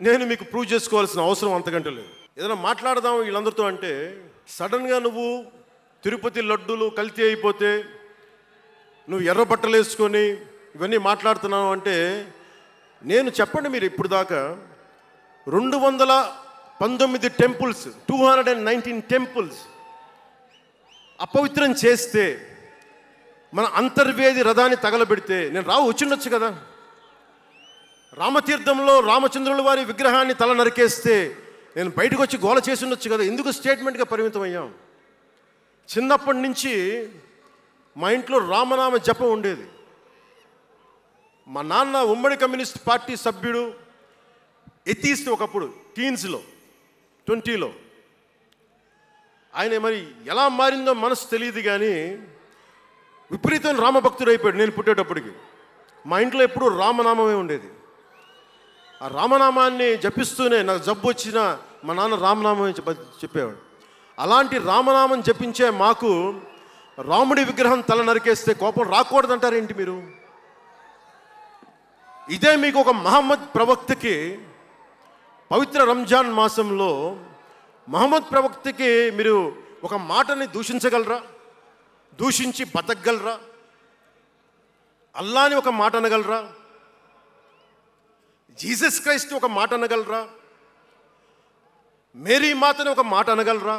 నేను మీకు ప్రూవ్ చేసుకోవాల్సిన అవసరం అంతకంటే లేదు. ఏదైనా మాట్లాడదాం వీళ్ళందరితో అంటే, సడన్గా నువ్వు తిరుపతి లడ్డూలు కల్తీ అయిపోతే నువ్వు ఎర్ర బట్టలు వేసుకొని ఇవన్నీ మాట్లాడుతున్నావు అంటే, నేను చెప్పండి, మీరు ఇప్పుడు దాకా 219 టెంపుల్స్, 219 టెంపుల్స్ అపవిత్రం చేస్తే, మన అంతర్వేది రథాన్ని తగలబెడితే నేను వచ్చిండొచ్చు కదా. రామతీర్థంలో రామచంద్రుల వారి విగ్రహాన్ని తల నరికేస్తే నేను బయటకు వచ్చి గోల చేసి ఉండొచ్చు కదా. ఎందుకు స్టేట్మెంట్గా పరిమితం అయ్యాం? చిన్నప్పటి నుంచి మా ఇంట్లో రామనామ జపం ఉండేది. మా నాన్న ఉమ్మడి కమ్యూనిస్ట్ పార్టీ సభ్యుడు, ఎథీస్ట్ ఒకప్పుడు, టీన్స్లో 20లో. ఆయన మరి ఎలా మారిందో మనసు తెలియదు కానీ విపరీతమైన రామభక్తుడు అయిపోయాడు నేను పుట్టేటప్పటికి. మా ఇంట్లో ఎప్పుడూ రామనామమే ఉండేది. ఆ రామనామాన్ని జపిస్తూనే నాకు జబ్బు వచ్చినా మా నాన్న రామనామమే చెప్పేవాడు. అలాంటి రామనామం జపించే మాకు రాముడి విగ్రహం తల నరికేస్తే కోపం రాకూడదంటారేంటి మీరు? ఇదే మీకు ఒక మహమ్మద్ ప్రవక్తకి పవిత్ర రంజాన్ మాసంలో మహమ్మద్ ప్రవక్తకి మీరు ఒక మాటని దూషించగలరా? దూషించి బతకగలరా? అల్లాని ఒక మాట అనగలరా? జీసస్ క్రైస్ట్ ఒక మాట అనగలరా? మేరీ మాతని ఒక మాట అనగలరా?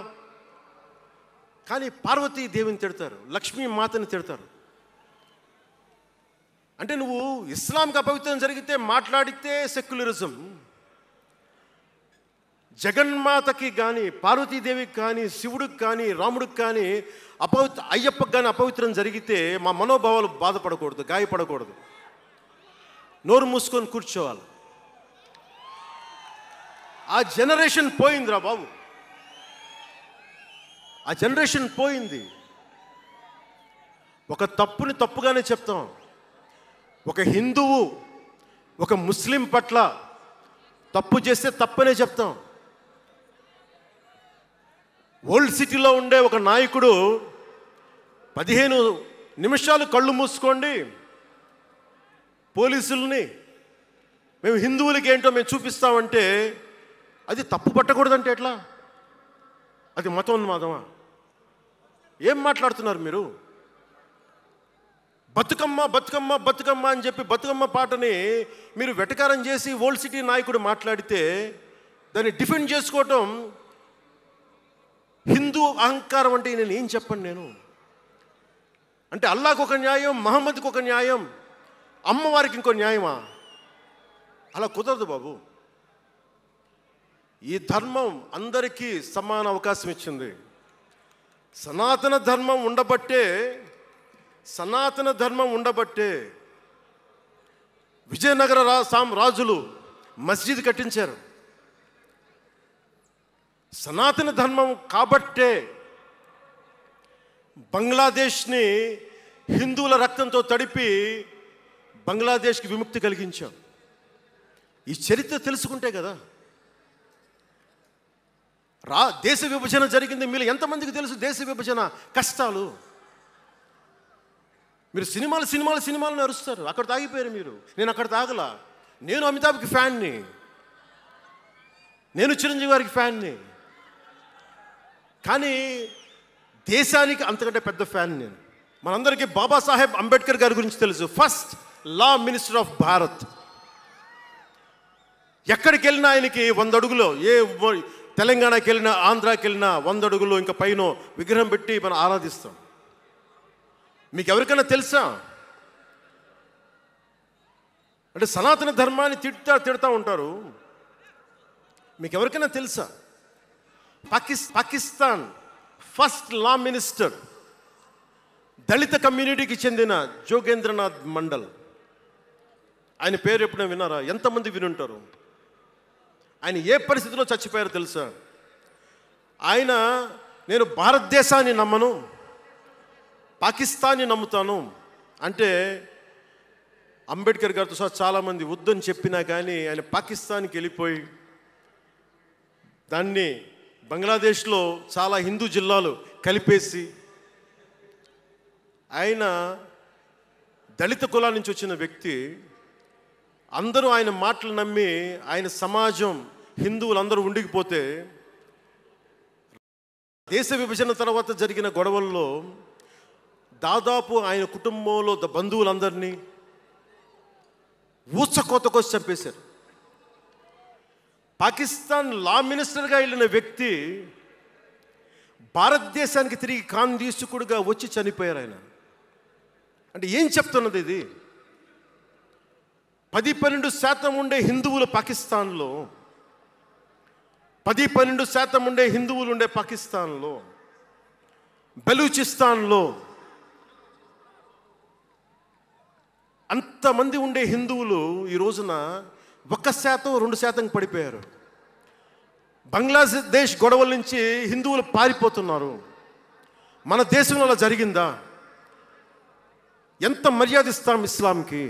కానీ పార్వతీ దేవిని తిడతారు, లక్ష్మీ మాతని తిడతారు. అంటే నువ్వు ఇస్లాంకి అపవిత్రం జరిగితే మాట్లాడితే సెక్యులరిజం, జగన్మాతకి కానీ, పార్వతీదేవికి కానీ, శివుడికి కానీ, రాముడికి కానీ, అయ్యప్పకి కానీ అపవిత్రం జరిగితే మా మనోభావాలు బాధపడకూడదు, గాయపడకూడదు, నోరు మూసుకొని కూర్చోవాలి. ఆ జనరేషన్ పోయిందిరా బాబు, ఆ జనరేషన్ పోయింది. ఒక తప్పుని తప్పుగానే చెప్తాం. ఒక హిందువు ఒక ముస్లిం పట్ల తప్పు చేస్తే తప్పనే చెప్తాం. ఓల్డ్ సిటీలో ఉండే ఒక నాయకుడు 15 నిమిషాలు కళ్ళు మూసుకోండి, పోలీసుల్ని మేము హిందువులకి ఏంటో మేము చూపిస్తామంటే అది తప్పు పట్టకూడదంటే ఎట్లా? అది మతోన్మాదమా? ఏం మాట్లాడుతున్నారు మీరు? బతుకమ్మ బతుకమ్మ బతుకమ్మ అని చెప్పి బతుకమ్మ పాటని మీరు వెటకారం చేసి ఓల్డ్ సిటీ నాయకుడు మాట్లాడితే దాన్ని డిఫెండ్ చేసుకోవటం హిందూ అహంకారం అంటే నేను ఏం చెప్పను నేను? అంటే అల్లాహకు ఒక న్యాయం, మహమ్మద్కి ఒక న్యాయం, అమ్మవారికి ఇంకో న్యాయమా? అలా కుదరదు బాబు. ఈ ధర్మం అందరికీ సమాన అవకాశం ఇచ్చింది. సనాతన ధర్మం ఉండబట్టే విజయనగర రాజులు మస్జిద్ కట్టించారు. సనాతన ధర్మం కాబట్టే బంగ్లాదేశ్ని హిందువుల రక్తంతో తడిపి బంగ్లాదేశ్కి విముక్తి కలిగించాం. ఈ చరిత్ర తెలుసుకుంటే కదా. దేశ విభజన జరిగింది. మీరు ఎంతమందికి తెలుసు దేశ విభజన కష్టాలు? మీరు సినిమాలు నడుస్తారు, అక్కడ తాగిపోయారు మీరు. నేను అక్కడ తాగలా. నేను అమితాబ్కి ఫ్యాన్ని, నేను చిరంజీవి గారికి ఫ్యాన్ని, కానీ దేశానికి అంతకంటే పెద్ద ఫ్యాన్ నేను. మనందరికీ బాబాసాహెబ్ అంబేద్కర్ గారి గురించి తెలుసు. First law minister of Bharat. ఎక్కడికి వెళ్ళినా ఆయనకి 100 అడుగులో, తెలంగాణకి వెళ్ళినా ఆంధ్రాకి వెళ్ళినా 100 అడుగులో ఇంకా పైన విగ్రహం పెట్టి మనం ఆరాధిస్తాం. మీకు ఎవరికైనా తెలుసా? అంటే సనాతన ధర్మాన్ని తిడతా ఉంటారు. మీకు ఎవరికైనా తెలుసా? పాకిస్తాన్ ఫస్ట్ లా మినిస్టర్ దళిత కమ్యూనిటీకి చెందిన జోగేంద్రనాథ్ మండల్. ఆయన పేరు ఎప్పుడైనా విన్నారా? ఎంతమంది వినుంటారు? ఆయన ఏ పరిస్థితిలో చచ్చిపోయారో తెలుసా? ఆయన నేను భారతదేశాన్ని నమ్మను, పాకిస్తాన్ని నమ్ముతాను అంటే అంబేద్కర్ గారితో సహా చాలామంది వద్దని చెప్పినా కానీ ఆయన పాకిస్తాన్కి వెళ్ళిపోయి దాన్ని బంగ్లాదేశ్లో చాలా హిందూ జిల్లాలు కలిపేసి ఆయన దళిత కులాల నుంచి వచ్చిన వ్యక్తి. అందరూ ఆయన మాటలు నమ్మి ఆయన సమాజం హిందువులందరూ ఉండిపోతే దేశ విభజన తర్వాత జరిగిన గొడవల్లో దాదాపు ఆయన కుటుంబంలో బంధువులందరినీ ఊచకోతకొచ్చి చంపేశారు. పాకిస్తాన్ లా మినిస్టర్గా వెళ్ళిన వ్యక్తి భారతదేశానికి తిరిగి కాందీసుకుడుగా వచ్చి చనిపోయారు ఆయన. అంటే ఏం చెప్తున్నది ఇది? 10-12% ఉండే హిందువులు పాకిస్తాన్లో, 10-12% ఉండే హిందువులు ఉండే పాకిస్తాన్లో, బలూచిస్తాన్లో అంతమంది ఉండే హిందువులు ఈ రోజున 1%-2% పడిపోయారు. బంగ్లాదేశ్ గొడవల నుంచి హిందువులు పారిపోతున్నారు. మన దేశంలో అలా జరిగిందా? ఎంత మర్యాద ఇస్తాం ఇస్లాంకి?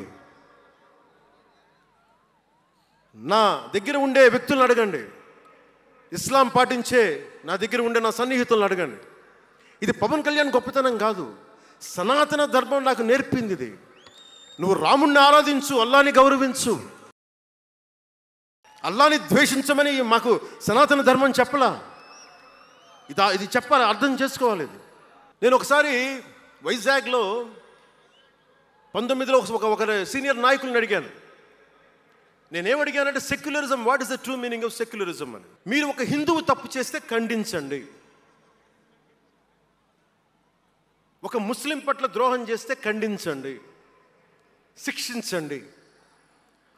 నా దగ్గర ఉండే వ్యక్తులను అడగండి, ఇస్లాం పాటించే నా దగ్గర ఉండే నా సన్నిహితులను అడగండి. ఇది పవన్ కళ్యాణ్ గొప్పతనం కాదు, సనాతన ధర్మం నాకు నేర్పింది ఇది. నువ్వు రాముణ్ణి ఆరాధించు, అల్లాని గౌరవించు, అల్లాని ద్వేషించమని మాకు సనాతన ధర్మం చెప్పలా. ఇది చెప్పాలి, అర్థం చేసుకోవాలి. ఇది నేను ఒకసారి వైజాగ్లో 19లో ఒక సీనియర్ నాయకులను అడిగాను. నేనేమడిగానంటే secularism, what is the true meaning of secularism అని. మీరు ఒక హిందువు తప్పు చేస్తే ఖండించండి, ఒక ముస్లిం పట్ల ద్రోహం చేస్తే ఖండించండి, శిక్షించండి.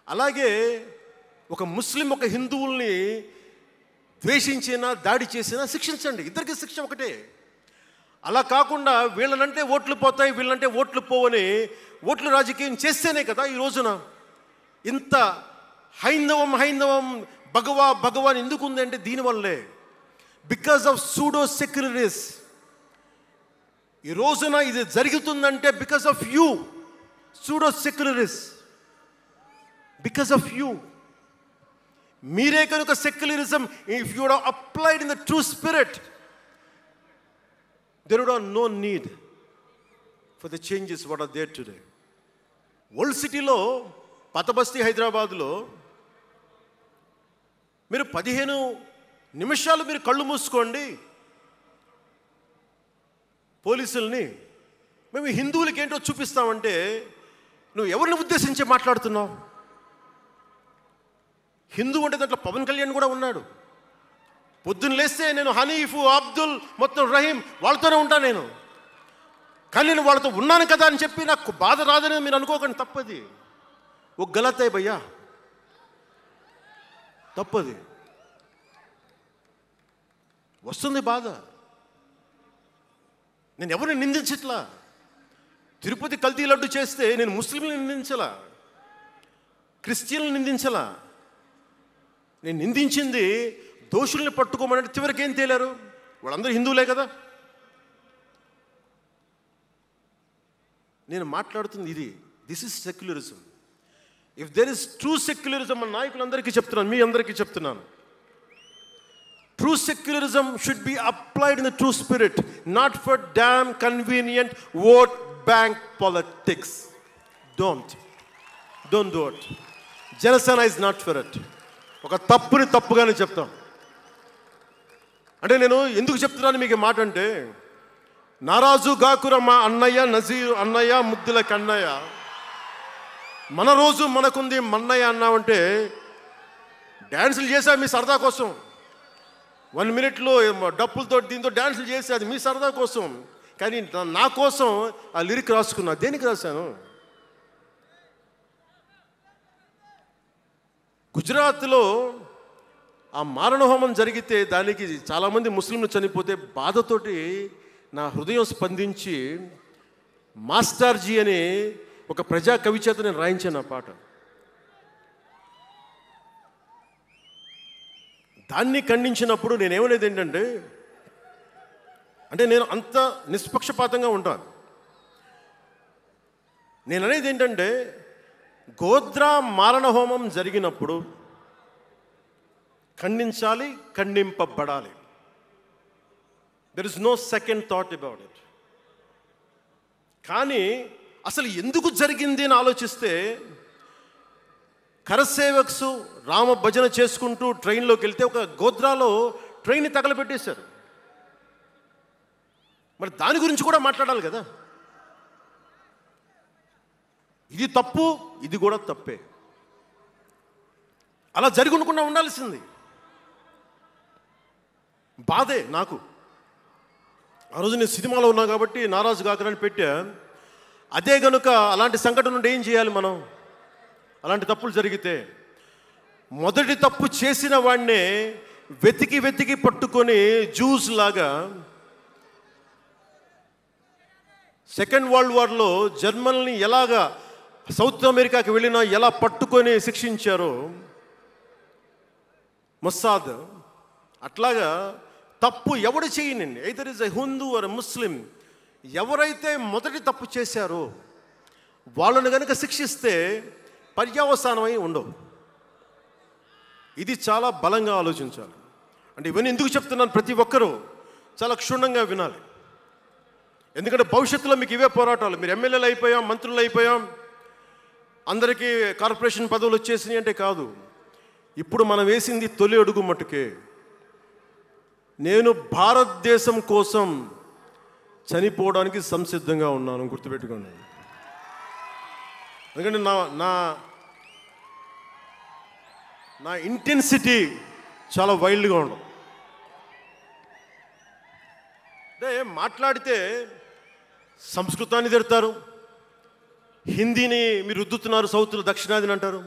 అలాగే ఒక ముస్లిం ఒక హిందువుల్ని ద్వేషించినా దాడి చేసినా శిక్షించండి. ఇద్దరికి శిక్ష ఒకటే. అలా కాకుండా వీళ్ళనంటే ఓట్లు పోతాయి, వీళ్ళంటే ఓట్లు పోవని ఓట్లు రాజకీయం చేస్తేనే కదా ఈ రోజున ఇంత హైందవం భగవాన్ ఎందుకు ఉంది అంటే దీనివల్లే. Because of pseudo secularists. ఈ రోజున ఇది జరుగుతుందంటే because of you pseudo secularists, because of you. మీరే కనుక secularism, if you would applied in the true spirit, there would have no need for the changes what are there today. Old సిటీలో, పాత బస్తీ హైదరాబాద్లో మీరు 15 నిమిషాలు మీరు కళ్ళు మూసుకోండి పోలీసుల్ని, మేము హిందువులకి ఏంటో చూపిస్తామంటే నువ్వు ఎవరిని ఉద్దేశించి మాట్లాడుతున్నావు? హిందూ అంటే దాంట్లో పవన్ కళ్యాణ్ కూడా ఉన్నాడు. పొద్దున్న లేస్తే నేను హనీఫు, అబ్దుల్, మొత్తం రహీం వాళ్ళతోనే ఉంటాను నేను. కానీ నేను వాళ్ళతో ఉన్నాను కదా అని చెప్పి నాకు బాధ రాదని మీరు అనుకోకండి, తప్పది. ఓ గలత్ హై భయ్యా, తప్పది. వస్తుంది బాధ. నేను ఎవరిని నిందించట్లా. తిరుపతి కల్తీ లడ్డు చేస్తే నేను ముస్లింలను నిందించలా, క్రిస్టియన్లను నిందించలా. నేను నిందించింది దోషుల్ని పట్టుకోమని. చివరికి ఏం తేలారు? వాళ్ళందరూ హిందువులే కదా. నేను మాట్లాడుతుంది ఇది. This is secularism. If there is true secularism, మన నాయకులందరికీ చెప్తున్నాను, మీ అందరికీ చెప్తున్నాను, true secularism should be applied in the true spirit, not for damn convenient vote bank politics. Don't do it. Janasena is not for it. ఒక తప్పుని తప్పుగానే చెప్తాం. అంటే నేను ఎందుకు చెప్తున్నాను మీకు మాట అంటే, నారాజు గాకురమ్మ అన్నయ్య, నజీర్ అన్నయ్య, ముద్దుల కన్నయ్య, మన రోజు మనకుంది మన్నయ్య అన్నామంటే డ్యాన్సులు చేసా మీ సరదా కోసం. 1 minute డప్పులతో దీంతో డ్యాన్సులు చేసి అది మీ సరదా కోసం. కానీ నా కోసం ఆ లిరిక్ రాసుకున్నా. దేనికి రాశాను? గుజరాత్లో ఆ మారణహోమం జరిగితే దానికి చాలామంది ముస్లింలు చనిపోతే బాధతోటి నా హృదయం స్పందించి మాస్టర్జీ అనే ఒక ప్రజా కవి చేత నేను రాయించాను ఆ పాట. దాన్ని ఖండించినప్పుడు నేనేమనేది ఏంటంటే, అంటే నేను అంత నిష్పక్షపాతంగా ఉంటాను. నేను అనేది ఏంటంటే, గోద్రా మారణహోమం జరిగినప్పుడు ఖండించాలి, ఖండింపబడాలి. There is no second thought about it. కానీ అసలు ఎందుకు జరిగింది అని ఆలోచిస్తే, కరసేవక్స్ రామ భజన చేసుకుంటూ ట్రైన్లోకి వెళ్తే ఒక గోద్రాలో ట్రైన్ని తగలబెట్టేశారు. మరి దాని గురించి కూడా మాట్లాడాలి కదా. ఇది తప్పు, ఇది కూడా తప్పే. అలా జరిగి ఉండకుండా ఉండాల్సింది. బాధే నాకు. ఆ రోజు నేను సినిమాలో ఉన్నా కాబట్టి నారాజు గాకరని పెట్టా. అదే కనుక అలాంటి సంఘటన నుండి ఏం చేయాలి మనం? అలాంటి తప్పులు జరిగితే మొదటి తప్పు చేసిన వాడినే వెతికి వెతికి పట్టుకొని జ్యూస్ లాగా సెకండ్ వరల్డ్ వార్లో జర్మనీని ఎలాగా సౌత్ అమెరికాకి వెళ్ళినా ఎలా పట్టుకొని శిక్షించారో మొస్సాద్, అట్లాగా తప్పు ఎవడు చేయనండి, either is a Hindu or Muslim, ఎవరైతే మొదటి తప్పు చేశారో వాళ్ళను కనుక శిక్షిస్తే పర్యవసానమై ఉండవు. ఇది చాలా బలంగా ఆలోచించాలి. అంటే ఇవన్నీ ఎందుకు చెప్తున్నాను, ప్రతి ఒక్కరూ చాలా క్షుణ్ణంగా వినాలి. ఎందుకంటే భవిష్యత్తులో మీకు ఇవే పోరాటాలు. మీరు ఎమ్మెల్యేలు అయిపోయాం, మంత్రులు అయిపోయాం, అందరికీ కార్పొరేషన్ పదవులు వచ్చేసినాయి అంటే కాదు. ఇప్పుడు మనం వేసింది తొలి అడుగు మట్టుకే. నేను భారతదేశం కోసం చనిపోవడానికి సంసిద్ధంగా ఉన్నాను, గుర్తుపెట్టుకోండి. ఎందుకంటే నా ఇంటెన్సిటీ చాలా వైల్డ్గా ఉండదు. అంటే మాట్లాడితే సంస్కృతాన్ని తిడతారు, హిందీని మీరు రుద్దుతున్నారు, సౌత్లో దక్షిణాదిని అంటారు.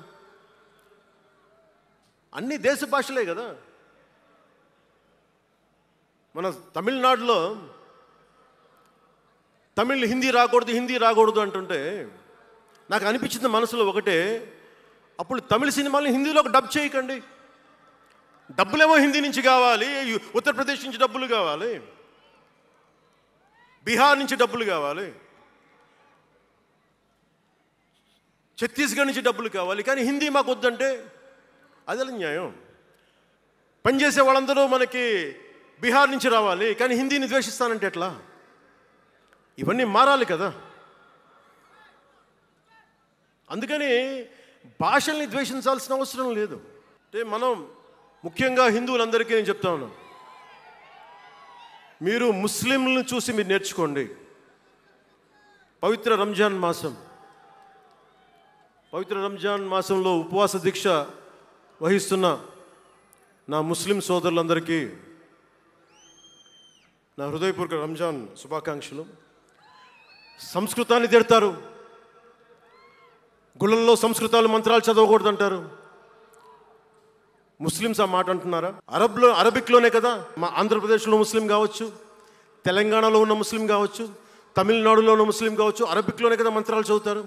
అన్ని దేశ భాషలే కదా. మన తమిళనాడులో తమిళ్ హిందీ రాకూడదు అంటుంటే నాకు అనిపించింది మనసులో ఒకటే, అప్పుడు తమిళ సినిమాలను హిందీలోకి డబ్ చేయకండి. డబ్బులేమో హిందీ నుంచి కావాలి, ఉత్తరప్రదేశ్ నుంచి డబ్బులు కావాలి, బీహార్ నుంచి డబ్బులు కావాలి, ఛత్తీస్గఢ్ నుంచి డబ్బులు కావాలి, కానీ హిందీ మాకు వద్దంటే అదే న్యాయం. పనిచేసే వాళ్ళందరూ మనకి బీహార్ నుంచి రావాలి, కానీ హిందీని ద్వేషిస్తానంటే ఎట్లా? ఇవన్నీ మారాలి కదా. అందుకని భాషల్ని ద్వేషించాల్సిన అవసరం లేదు. అంటే మనం ముఖ్యంగా హిందువులందరికీ నేను చెప్తా ఉన్నాను, మీరు ముస్లింలను చూసి మీరు నేర్చుకోండి. పవిత్ర రంజాన్ మాసంలో ఉపవాస దీక్ష వహిస్తున్న నా ముస్లిం సోదరులందరికీ నా హృదయపూర్వక రంజాన్ శుభాకాంక్షలు. సంస్కృతాన్ని తిడతారు, గుళ్ళల్లో సంస్కృతాలు మంత్రాలు చదవకూడదంటారు. ముస్లిమ్స్ ఆ మాట అంటున్నారా? అరబిక్లోనే కదా. మా ఆంధ్రప్రదేశ్లో ముస్లిం కావచ్చు, తెలంగాణలో ఉన్న ముస్లిం కావచ్చు, తమిళనాడులో ఉన్న ముస్లిం కావచ్చు, అరబిక్లోనే కదా మంత్రాలు చదువుతారు,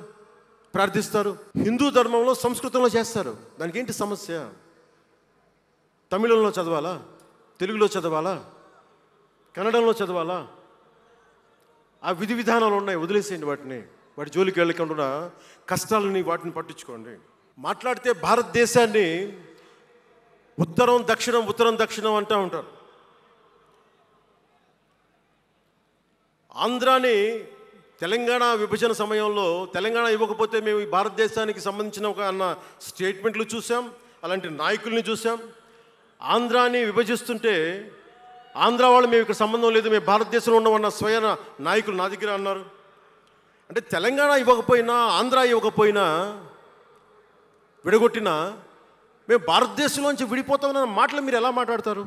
ప్రార్థిస్తారు. హిందూ ధర్మంలో సంస్కృతంలో చేస్తారు. దానికి ఏంటి సమస్య? తమిళంలో చదవాలా, తెలుగులో చదవాలా, కన్నడంలో చదవాలా? ఆ విధి విధానాలు ఉన్నాయి, వదిలేసేయండి వాటిని. వాటి జోలికి వెళ్ళకుండా కష్టాలని వాటిని పట్టించుకోండి. మాట్లాడితే భారతదేశాన్ని ఉత్తరం దక్షిణం అంటూ ఉంటారు. ఆంధ్రాని తెలంగాణ విభజన సమయంలో తెలంగాణ ఇవ్వకపోతే మేము ఈ భారతదేశానికి సంబంధించిన ఒక అన్న స్టేట్మెంట్లు చూసాం, అలాంటి నాయకుల్ని చూసాం. ఆంధ్రాని విభజిస్తుంటే ఆంధ్ర వాళ్ళు మేము ఇక్కడ సంబంధం లేదు, మేము భారతదేశంలో ఉన్నవన్న స్వయం నాయకులు నా దగ్గర అన్నారు. అంటే తెలంగాణ ఇవ్వకపోయినా, ఆంధ్ర ఇవ్వకపోయినా, విడగొట్టినా మేము భారతదేశంలోంచి విడిపోతామన్న మాటలు మీరు ఎలా మాట్లాడతారు?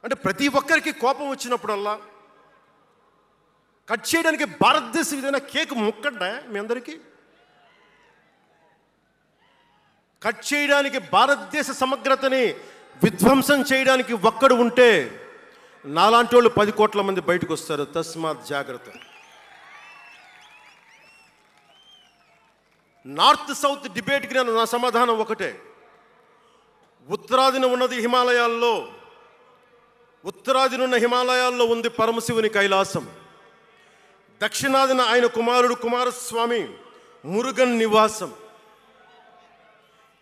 అంటే ప్రతి ఒక్కరికి కోపం వచ్చినప్పుడల్లా కట్ చేయడానికి భారతదేశం ఏదైనా కేక్ ముక్కడ్డా మీ అందరికీ? కట్ చేయడానికి, భారతదేశ సమగ్రతని విధ్వంసం చేయడానికి ఒక్కడు ఉంటే నాలాంటి వాళ్ళు 10 కోట్ల మంది బయటకు వస్తారు. తస్మాత్ జాగ్రత్త. నార్త్ సౌత్ డిబేట్కి నా సమాధానం ఒకటే. ఉత్తరాదిన ఉన్న హిమాలయాల్లో ఉంది పరమశివుని కైలాసం. దక్షిణాదిన ఆయన కుమారుడు కుమారస్వామి మురుగన్ నివాసం.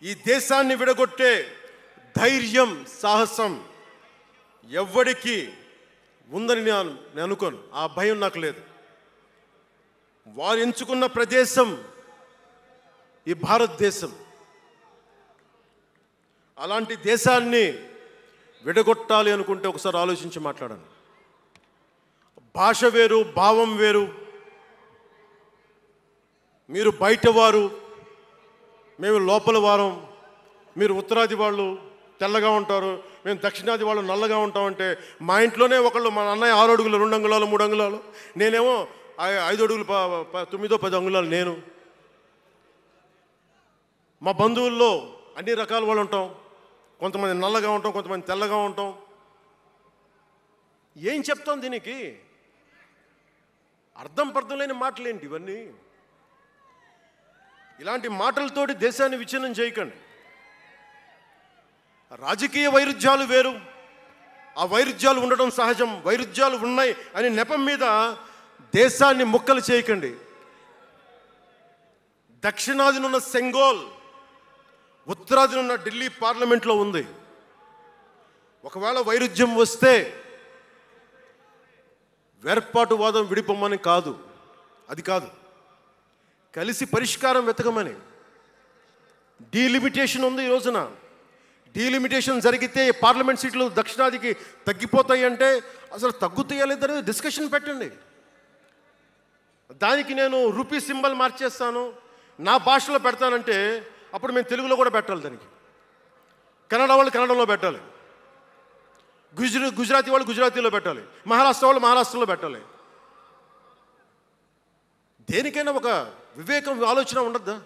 ఈ దేశాన్ని విడగొట్టే ధైర్యం, సాహసం ఎవ్వడికి ఉందని నేను అనుకోను. ఆ భయం నాకు లేదు. వారు ఎంచుకున్న ప్రదేశం ఈ భారతదేశం. అలాంటి దేశాన్ని విడగొట్టాలి అనుకుంటే ఒకసారి ఆలోచించి మాట్లాడండి. భాష వేరు, భావం వేరు. మీరు బయటవారు, మేము లోపల వారం. మీరు ఉత్తరాది వాళ్ళు తెల్లగా ఉంటారు, మేము దక్షిణాది వాళ్ళు నల్లగా ఉంటామంటే, మా ఇంట్లోనే ఒకళ్ళు, మా అన్నయ్య 6 అడుగులు 2 అంగుళాలు 3 అంగుళాలు, నేనేమో 5 అడుగులు 9-10 అంగుళాలు నేను. మా బంధువుల్లో అన్ని రకాల వాళ్ళు ఉంటాం. కొంతమంది నల్లగా ఉంటాం, కొంతమంది తెల్లగా ఉంటాం. ఏం చెప్తాం దీనికి? అర్థం లేని మాటలేంటి ఇవన్నీ? ఇలాంటి మాటలతోటి దేశాన్ని విచ్ఛిన్నం చేయకండి. రాజకీయ వైరుధ్యాలు వేరు, ఆ వైరుధ్యాలు ఉండడం సహజం. వైరుధ్యాలు ఉన్నాయి అనే నెపం మీద దేశాన్ని ముక్కలు చేయకండి. దక్షిణాదినున్న సెంగోల్, ఉత్తరాదినున్న ఢిల్లీ పార్లమెంట్లో ఉంది. ఒకవేళ వైరుధ్యం వస్తే వేర్పాటువాదం విడిపోమని కాదు, అది కాదు, కలిసి పరిష్కారం వెతకమని. డీలిమిటేషన్ ఉంది ఈ రోజున. డీలిమిటేషన్ జరిగితే పార్లమెంట్ సీట్లు దక్షిణాదికి తగ్గిపోతాయి అంటే అసలు తగ్గుతాయా లేదని డిస్కషన్ పెట్టండి. దానికి నేను రూపీ సింబల్ మార్చేస్తాను, నా భాషలో పెడతానంటే అప్పుడు మేము తెలుగులో కూడా పెట్టాలి. దానికి కన్నడ వాళ్ళు కన్నడంలో పెట్టాలి, గుజరాతీ వాళ్ళు గుజరాతీలో పెట్టాలి, మహారాష్ట్ర వాళ్ళు మహారాష్ట్రలో పెట్టాలి. దేనికైనా ఒక వివేకం, ఆలోచన ఉండద్దా?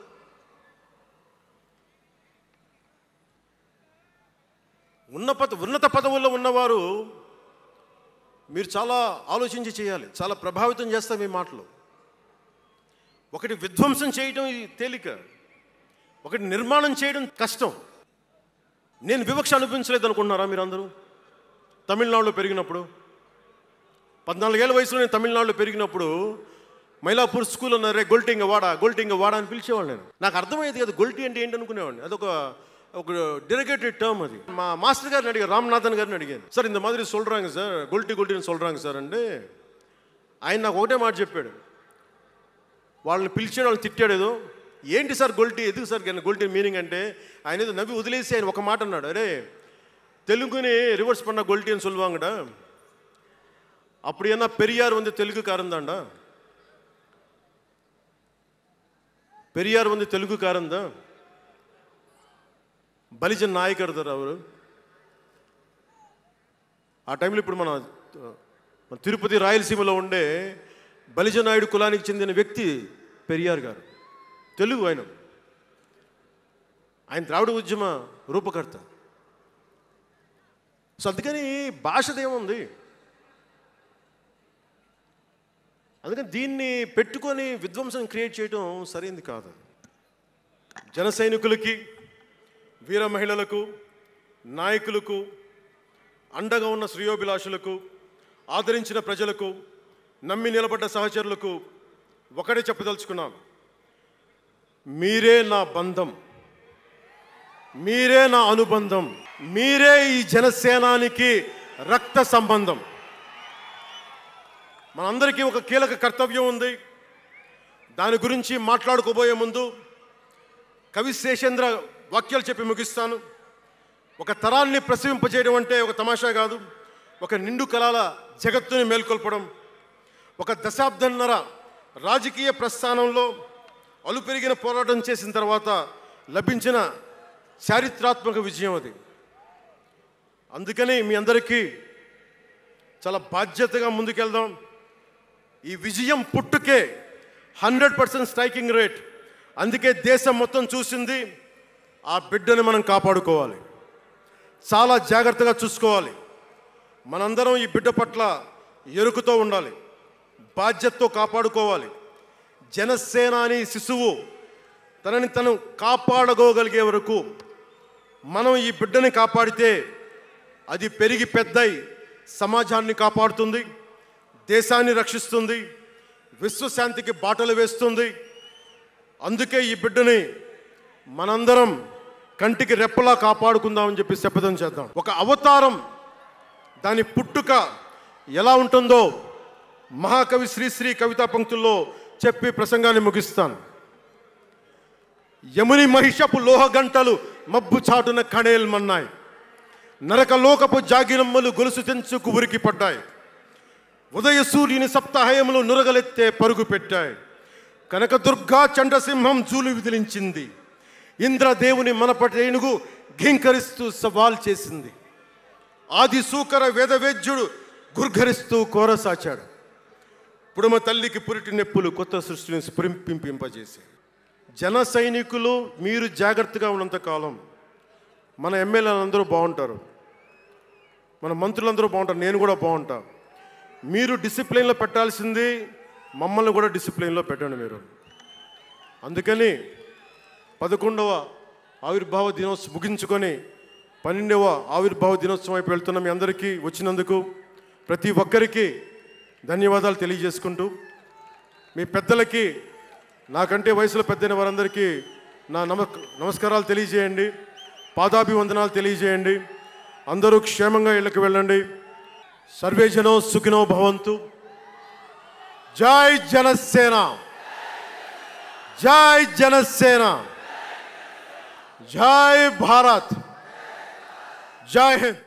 ఉన్నత పదవుల్లో ఉన్నవారు మీరు చాలా ఆలోచించి చేయాలి. చాలా ప్రభావితం చేస్తాయి మీ మాటలు. ఒకటి విధ్వంసం చేయడం తేలిక, ఒకటి నిర్మాణం చేయడం కష్టం. నేను వివక్ష అనిపించలేదు అనుకుంటున్నారా మీరందరూ? తమిళనాడులో పెరిగినప్పుడు 14 ఏళ్ళ వయసులో నేను తమిళనాడులో పెరిగినప్పుడు మైలాపూర్ స్కూల్ అన్నారే, గొల్టింగ వాడ అని పిలిచేవాడు. నేను నాకు అర్థమయ్యేది కదా గొల్టి అంటే ఏంటి అనుకునేవాడిని. అదొక డెరిగేటెడ్ టర్మ్. అది మా మాస్టర్ గారిని అడిగాను, రామ్నాథన్ గారిని అడిగాను, సార్ ఇంత మాదిరి சொல்றாங்க సార్, గొల్టిని சொல்றாங்க సార్ అంటే ఆయన నాకు ఒకటే మాట చెప్పాడు. వాళ్ళని పిలిచాడు, వాళ్ళని తిట్టాడు, ఏదో ఏంటి సార్ గొల్టీ, ఎందుకు సార్ గొల్టీ మీనింగ్ అంటే ఆయన ఏదో నవ్వి వదిలేసి ఆయన ఒక మాట అన్నాడు, అరే தெலுங்குని ரிவர்ஸ் பண்ண கொல்ட்டின்னு சொல்லுவாங்கடா, அப்படி என்ன பெரியார் வந்து தெலுங்குக்காரன் தான்டா, பெரியார் வந்து தெலுங்குக்காரன் தான், బలిజన్ నాయకర్ దారు అవరు. ఆ టైంలో ఇప్పుడు మన తిరుపతి రాయలసీమలో ఉండే బలిజ నాయుడు కులానికి చెందిన వ్యక్తి పెరియార్ గారు, తెలుగు ఆయన ద్రావిడ ఉద్యమ రూపకర్త. సో అందుకని భాషదేముంది, అందుకని దీన్ని పెట్టుకొని విధ్వంసం క్రియేట్ చేయడం సరైనది కాదు. జన సైనికులకి, వీర మహిళలకు, నాయకులకు, అండగా ఉన్న శ్రేయోభిలాషులకు, ఆదరించిన ప్రజలకు, నమ్మి నిలబడ్డ సహచరులకు ఒకటే చెప్పదలుచుకున్నాం, మీరే నా బంధం, మీరే నా అనుబంధం, మీరే ఈ జనసేనానికి రక్త సంబంధం. మనందరికీ ఒక కీలక కర్తవ్యం ఉంది. దాని గురించి మాట్లాడుకోబోయే ముందు కవి శేషేంద్ర వాక్యాలు చెప్పి ముగిస్తాను. ఒక తరాన్ని ప్రసవింపజేయడం అంటే ఒక తమాషా కాదు, ఒక నిండు కళల జగత్తుని మేల్కొల్పడం. ఒక దశాబ్దన్నర రాజకీయ ప్రస్థానంలో అలుపెరిగిన పోరాటం చేసిన తర్వాత లభించిన చారిత్రాత్మక విజయం అది. అందుకని మీ అందరికీ చాలా బాధ్యతగా ముందుకెళ్దాం. ఈ విజయం పుట్టుకే 100% స్ట్రైకింగ్ రేట్. అందుకే దేశం మొత్తం చూసింది. ఆ బిడ్డని మనం కాపాడుకోవాలి, చాలా జాగ్రత్తగా చూసుకోవాలి. మనందరం ఈ బిడ్డ పట్ల ఎరుకుతో ఉండాలి, బాధ్యతతో కాపాడుకోవాలి. జనసేనాని శిశువు తనని తను కాపాడుకోగలిగే వరకు మనం ఈ బిడ్డని కాపాడితే అది పెరిగి పెద్దయి సమాజాన్ని కాపాడుతుంది, దేశాన్ని రక్షిస్తుంది, విశ్వశాంతికి బాటలు వేస్తుంది. అందుకే ఈ బిడ్డని మనందరం కంటికి రెప్పలా కాపాడుకుందామని చెప్పి శపథం చేద్దాం. ఒక అవతారం, దాని పుట్టుక ఎలా ఉంటుందో మహాకవి శ్రీశ్రీ కవితా పంక్తుల్లో చెప్పి ప్రసంగాన్ని ముగిస్తాను. యముని మహిషపు లోహగంటలు మబ్బు చాటున కణేల్మన్నాయి, నరకలోకపు జాగిరమ్మలు గొలుసు తెంచుకు ఉరికి పడ్డాయి, ఉదయ సూర్యుని సప్తాహయములు నురగలెత్తే పరుగు పెట్టాయి, కనకదుర్గా చండసింహం జూలు విదిలించింది, ఇంద్రదేవుని మనపటేనుగు ఘీంకరిస్తూ సవాల్ చేసింది, ఆది సూకర వేదవేద్యుడు గుర్ఘరిస్తూ కోరసాచాడు, పుడమ తల్లికి పురిటి నెప్పులు కొత్త సృష్టిని స్ఫురింపింపజేసి. జన సైనికులు మీరు జాగ్రత్తగా ఉన్నంతకాలం మన ఎమ్మెల్యేలు అందరూ బాగుంటారు, మన మంత్రులందరూ బాగుంటారు, నేను కూడా బాగుంటా. మీరు డిసిప్లిన్లో పెట్టాల్సింది మమ్మల్ని కూడా డిసిప్లిన్లో పెట్టండి మీరు. అందుకని 11వ ఆవిర్భావ దినోత్సవం ముగించుకొని 12వ ఆవిర్భావ దినోత్సవం వైపు వెళ్తున్న మీ అందరికీ వచ్చినందుకు ప్రతి ఒక్కరికి ధన్యవాదాలు తెలియజేసుకుంటూ, మీ పెద్దలకి, నాకంటే వయసులో పెద్దైన వారందరికీ నా నమస్కారాలు తెలియజేయండి, పాదాభివందనాలు తెలియజేయండి. అందరూ క్షేమంగా ఇళ్ళకి వెళ్ళండి. సర్వే జనో సుఖినో భవంతు. జై జనసేన, జై జనసేన, జై భారత్, జై హింద్.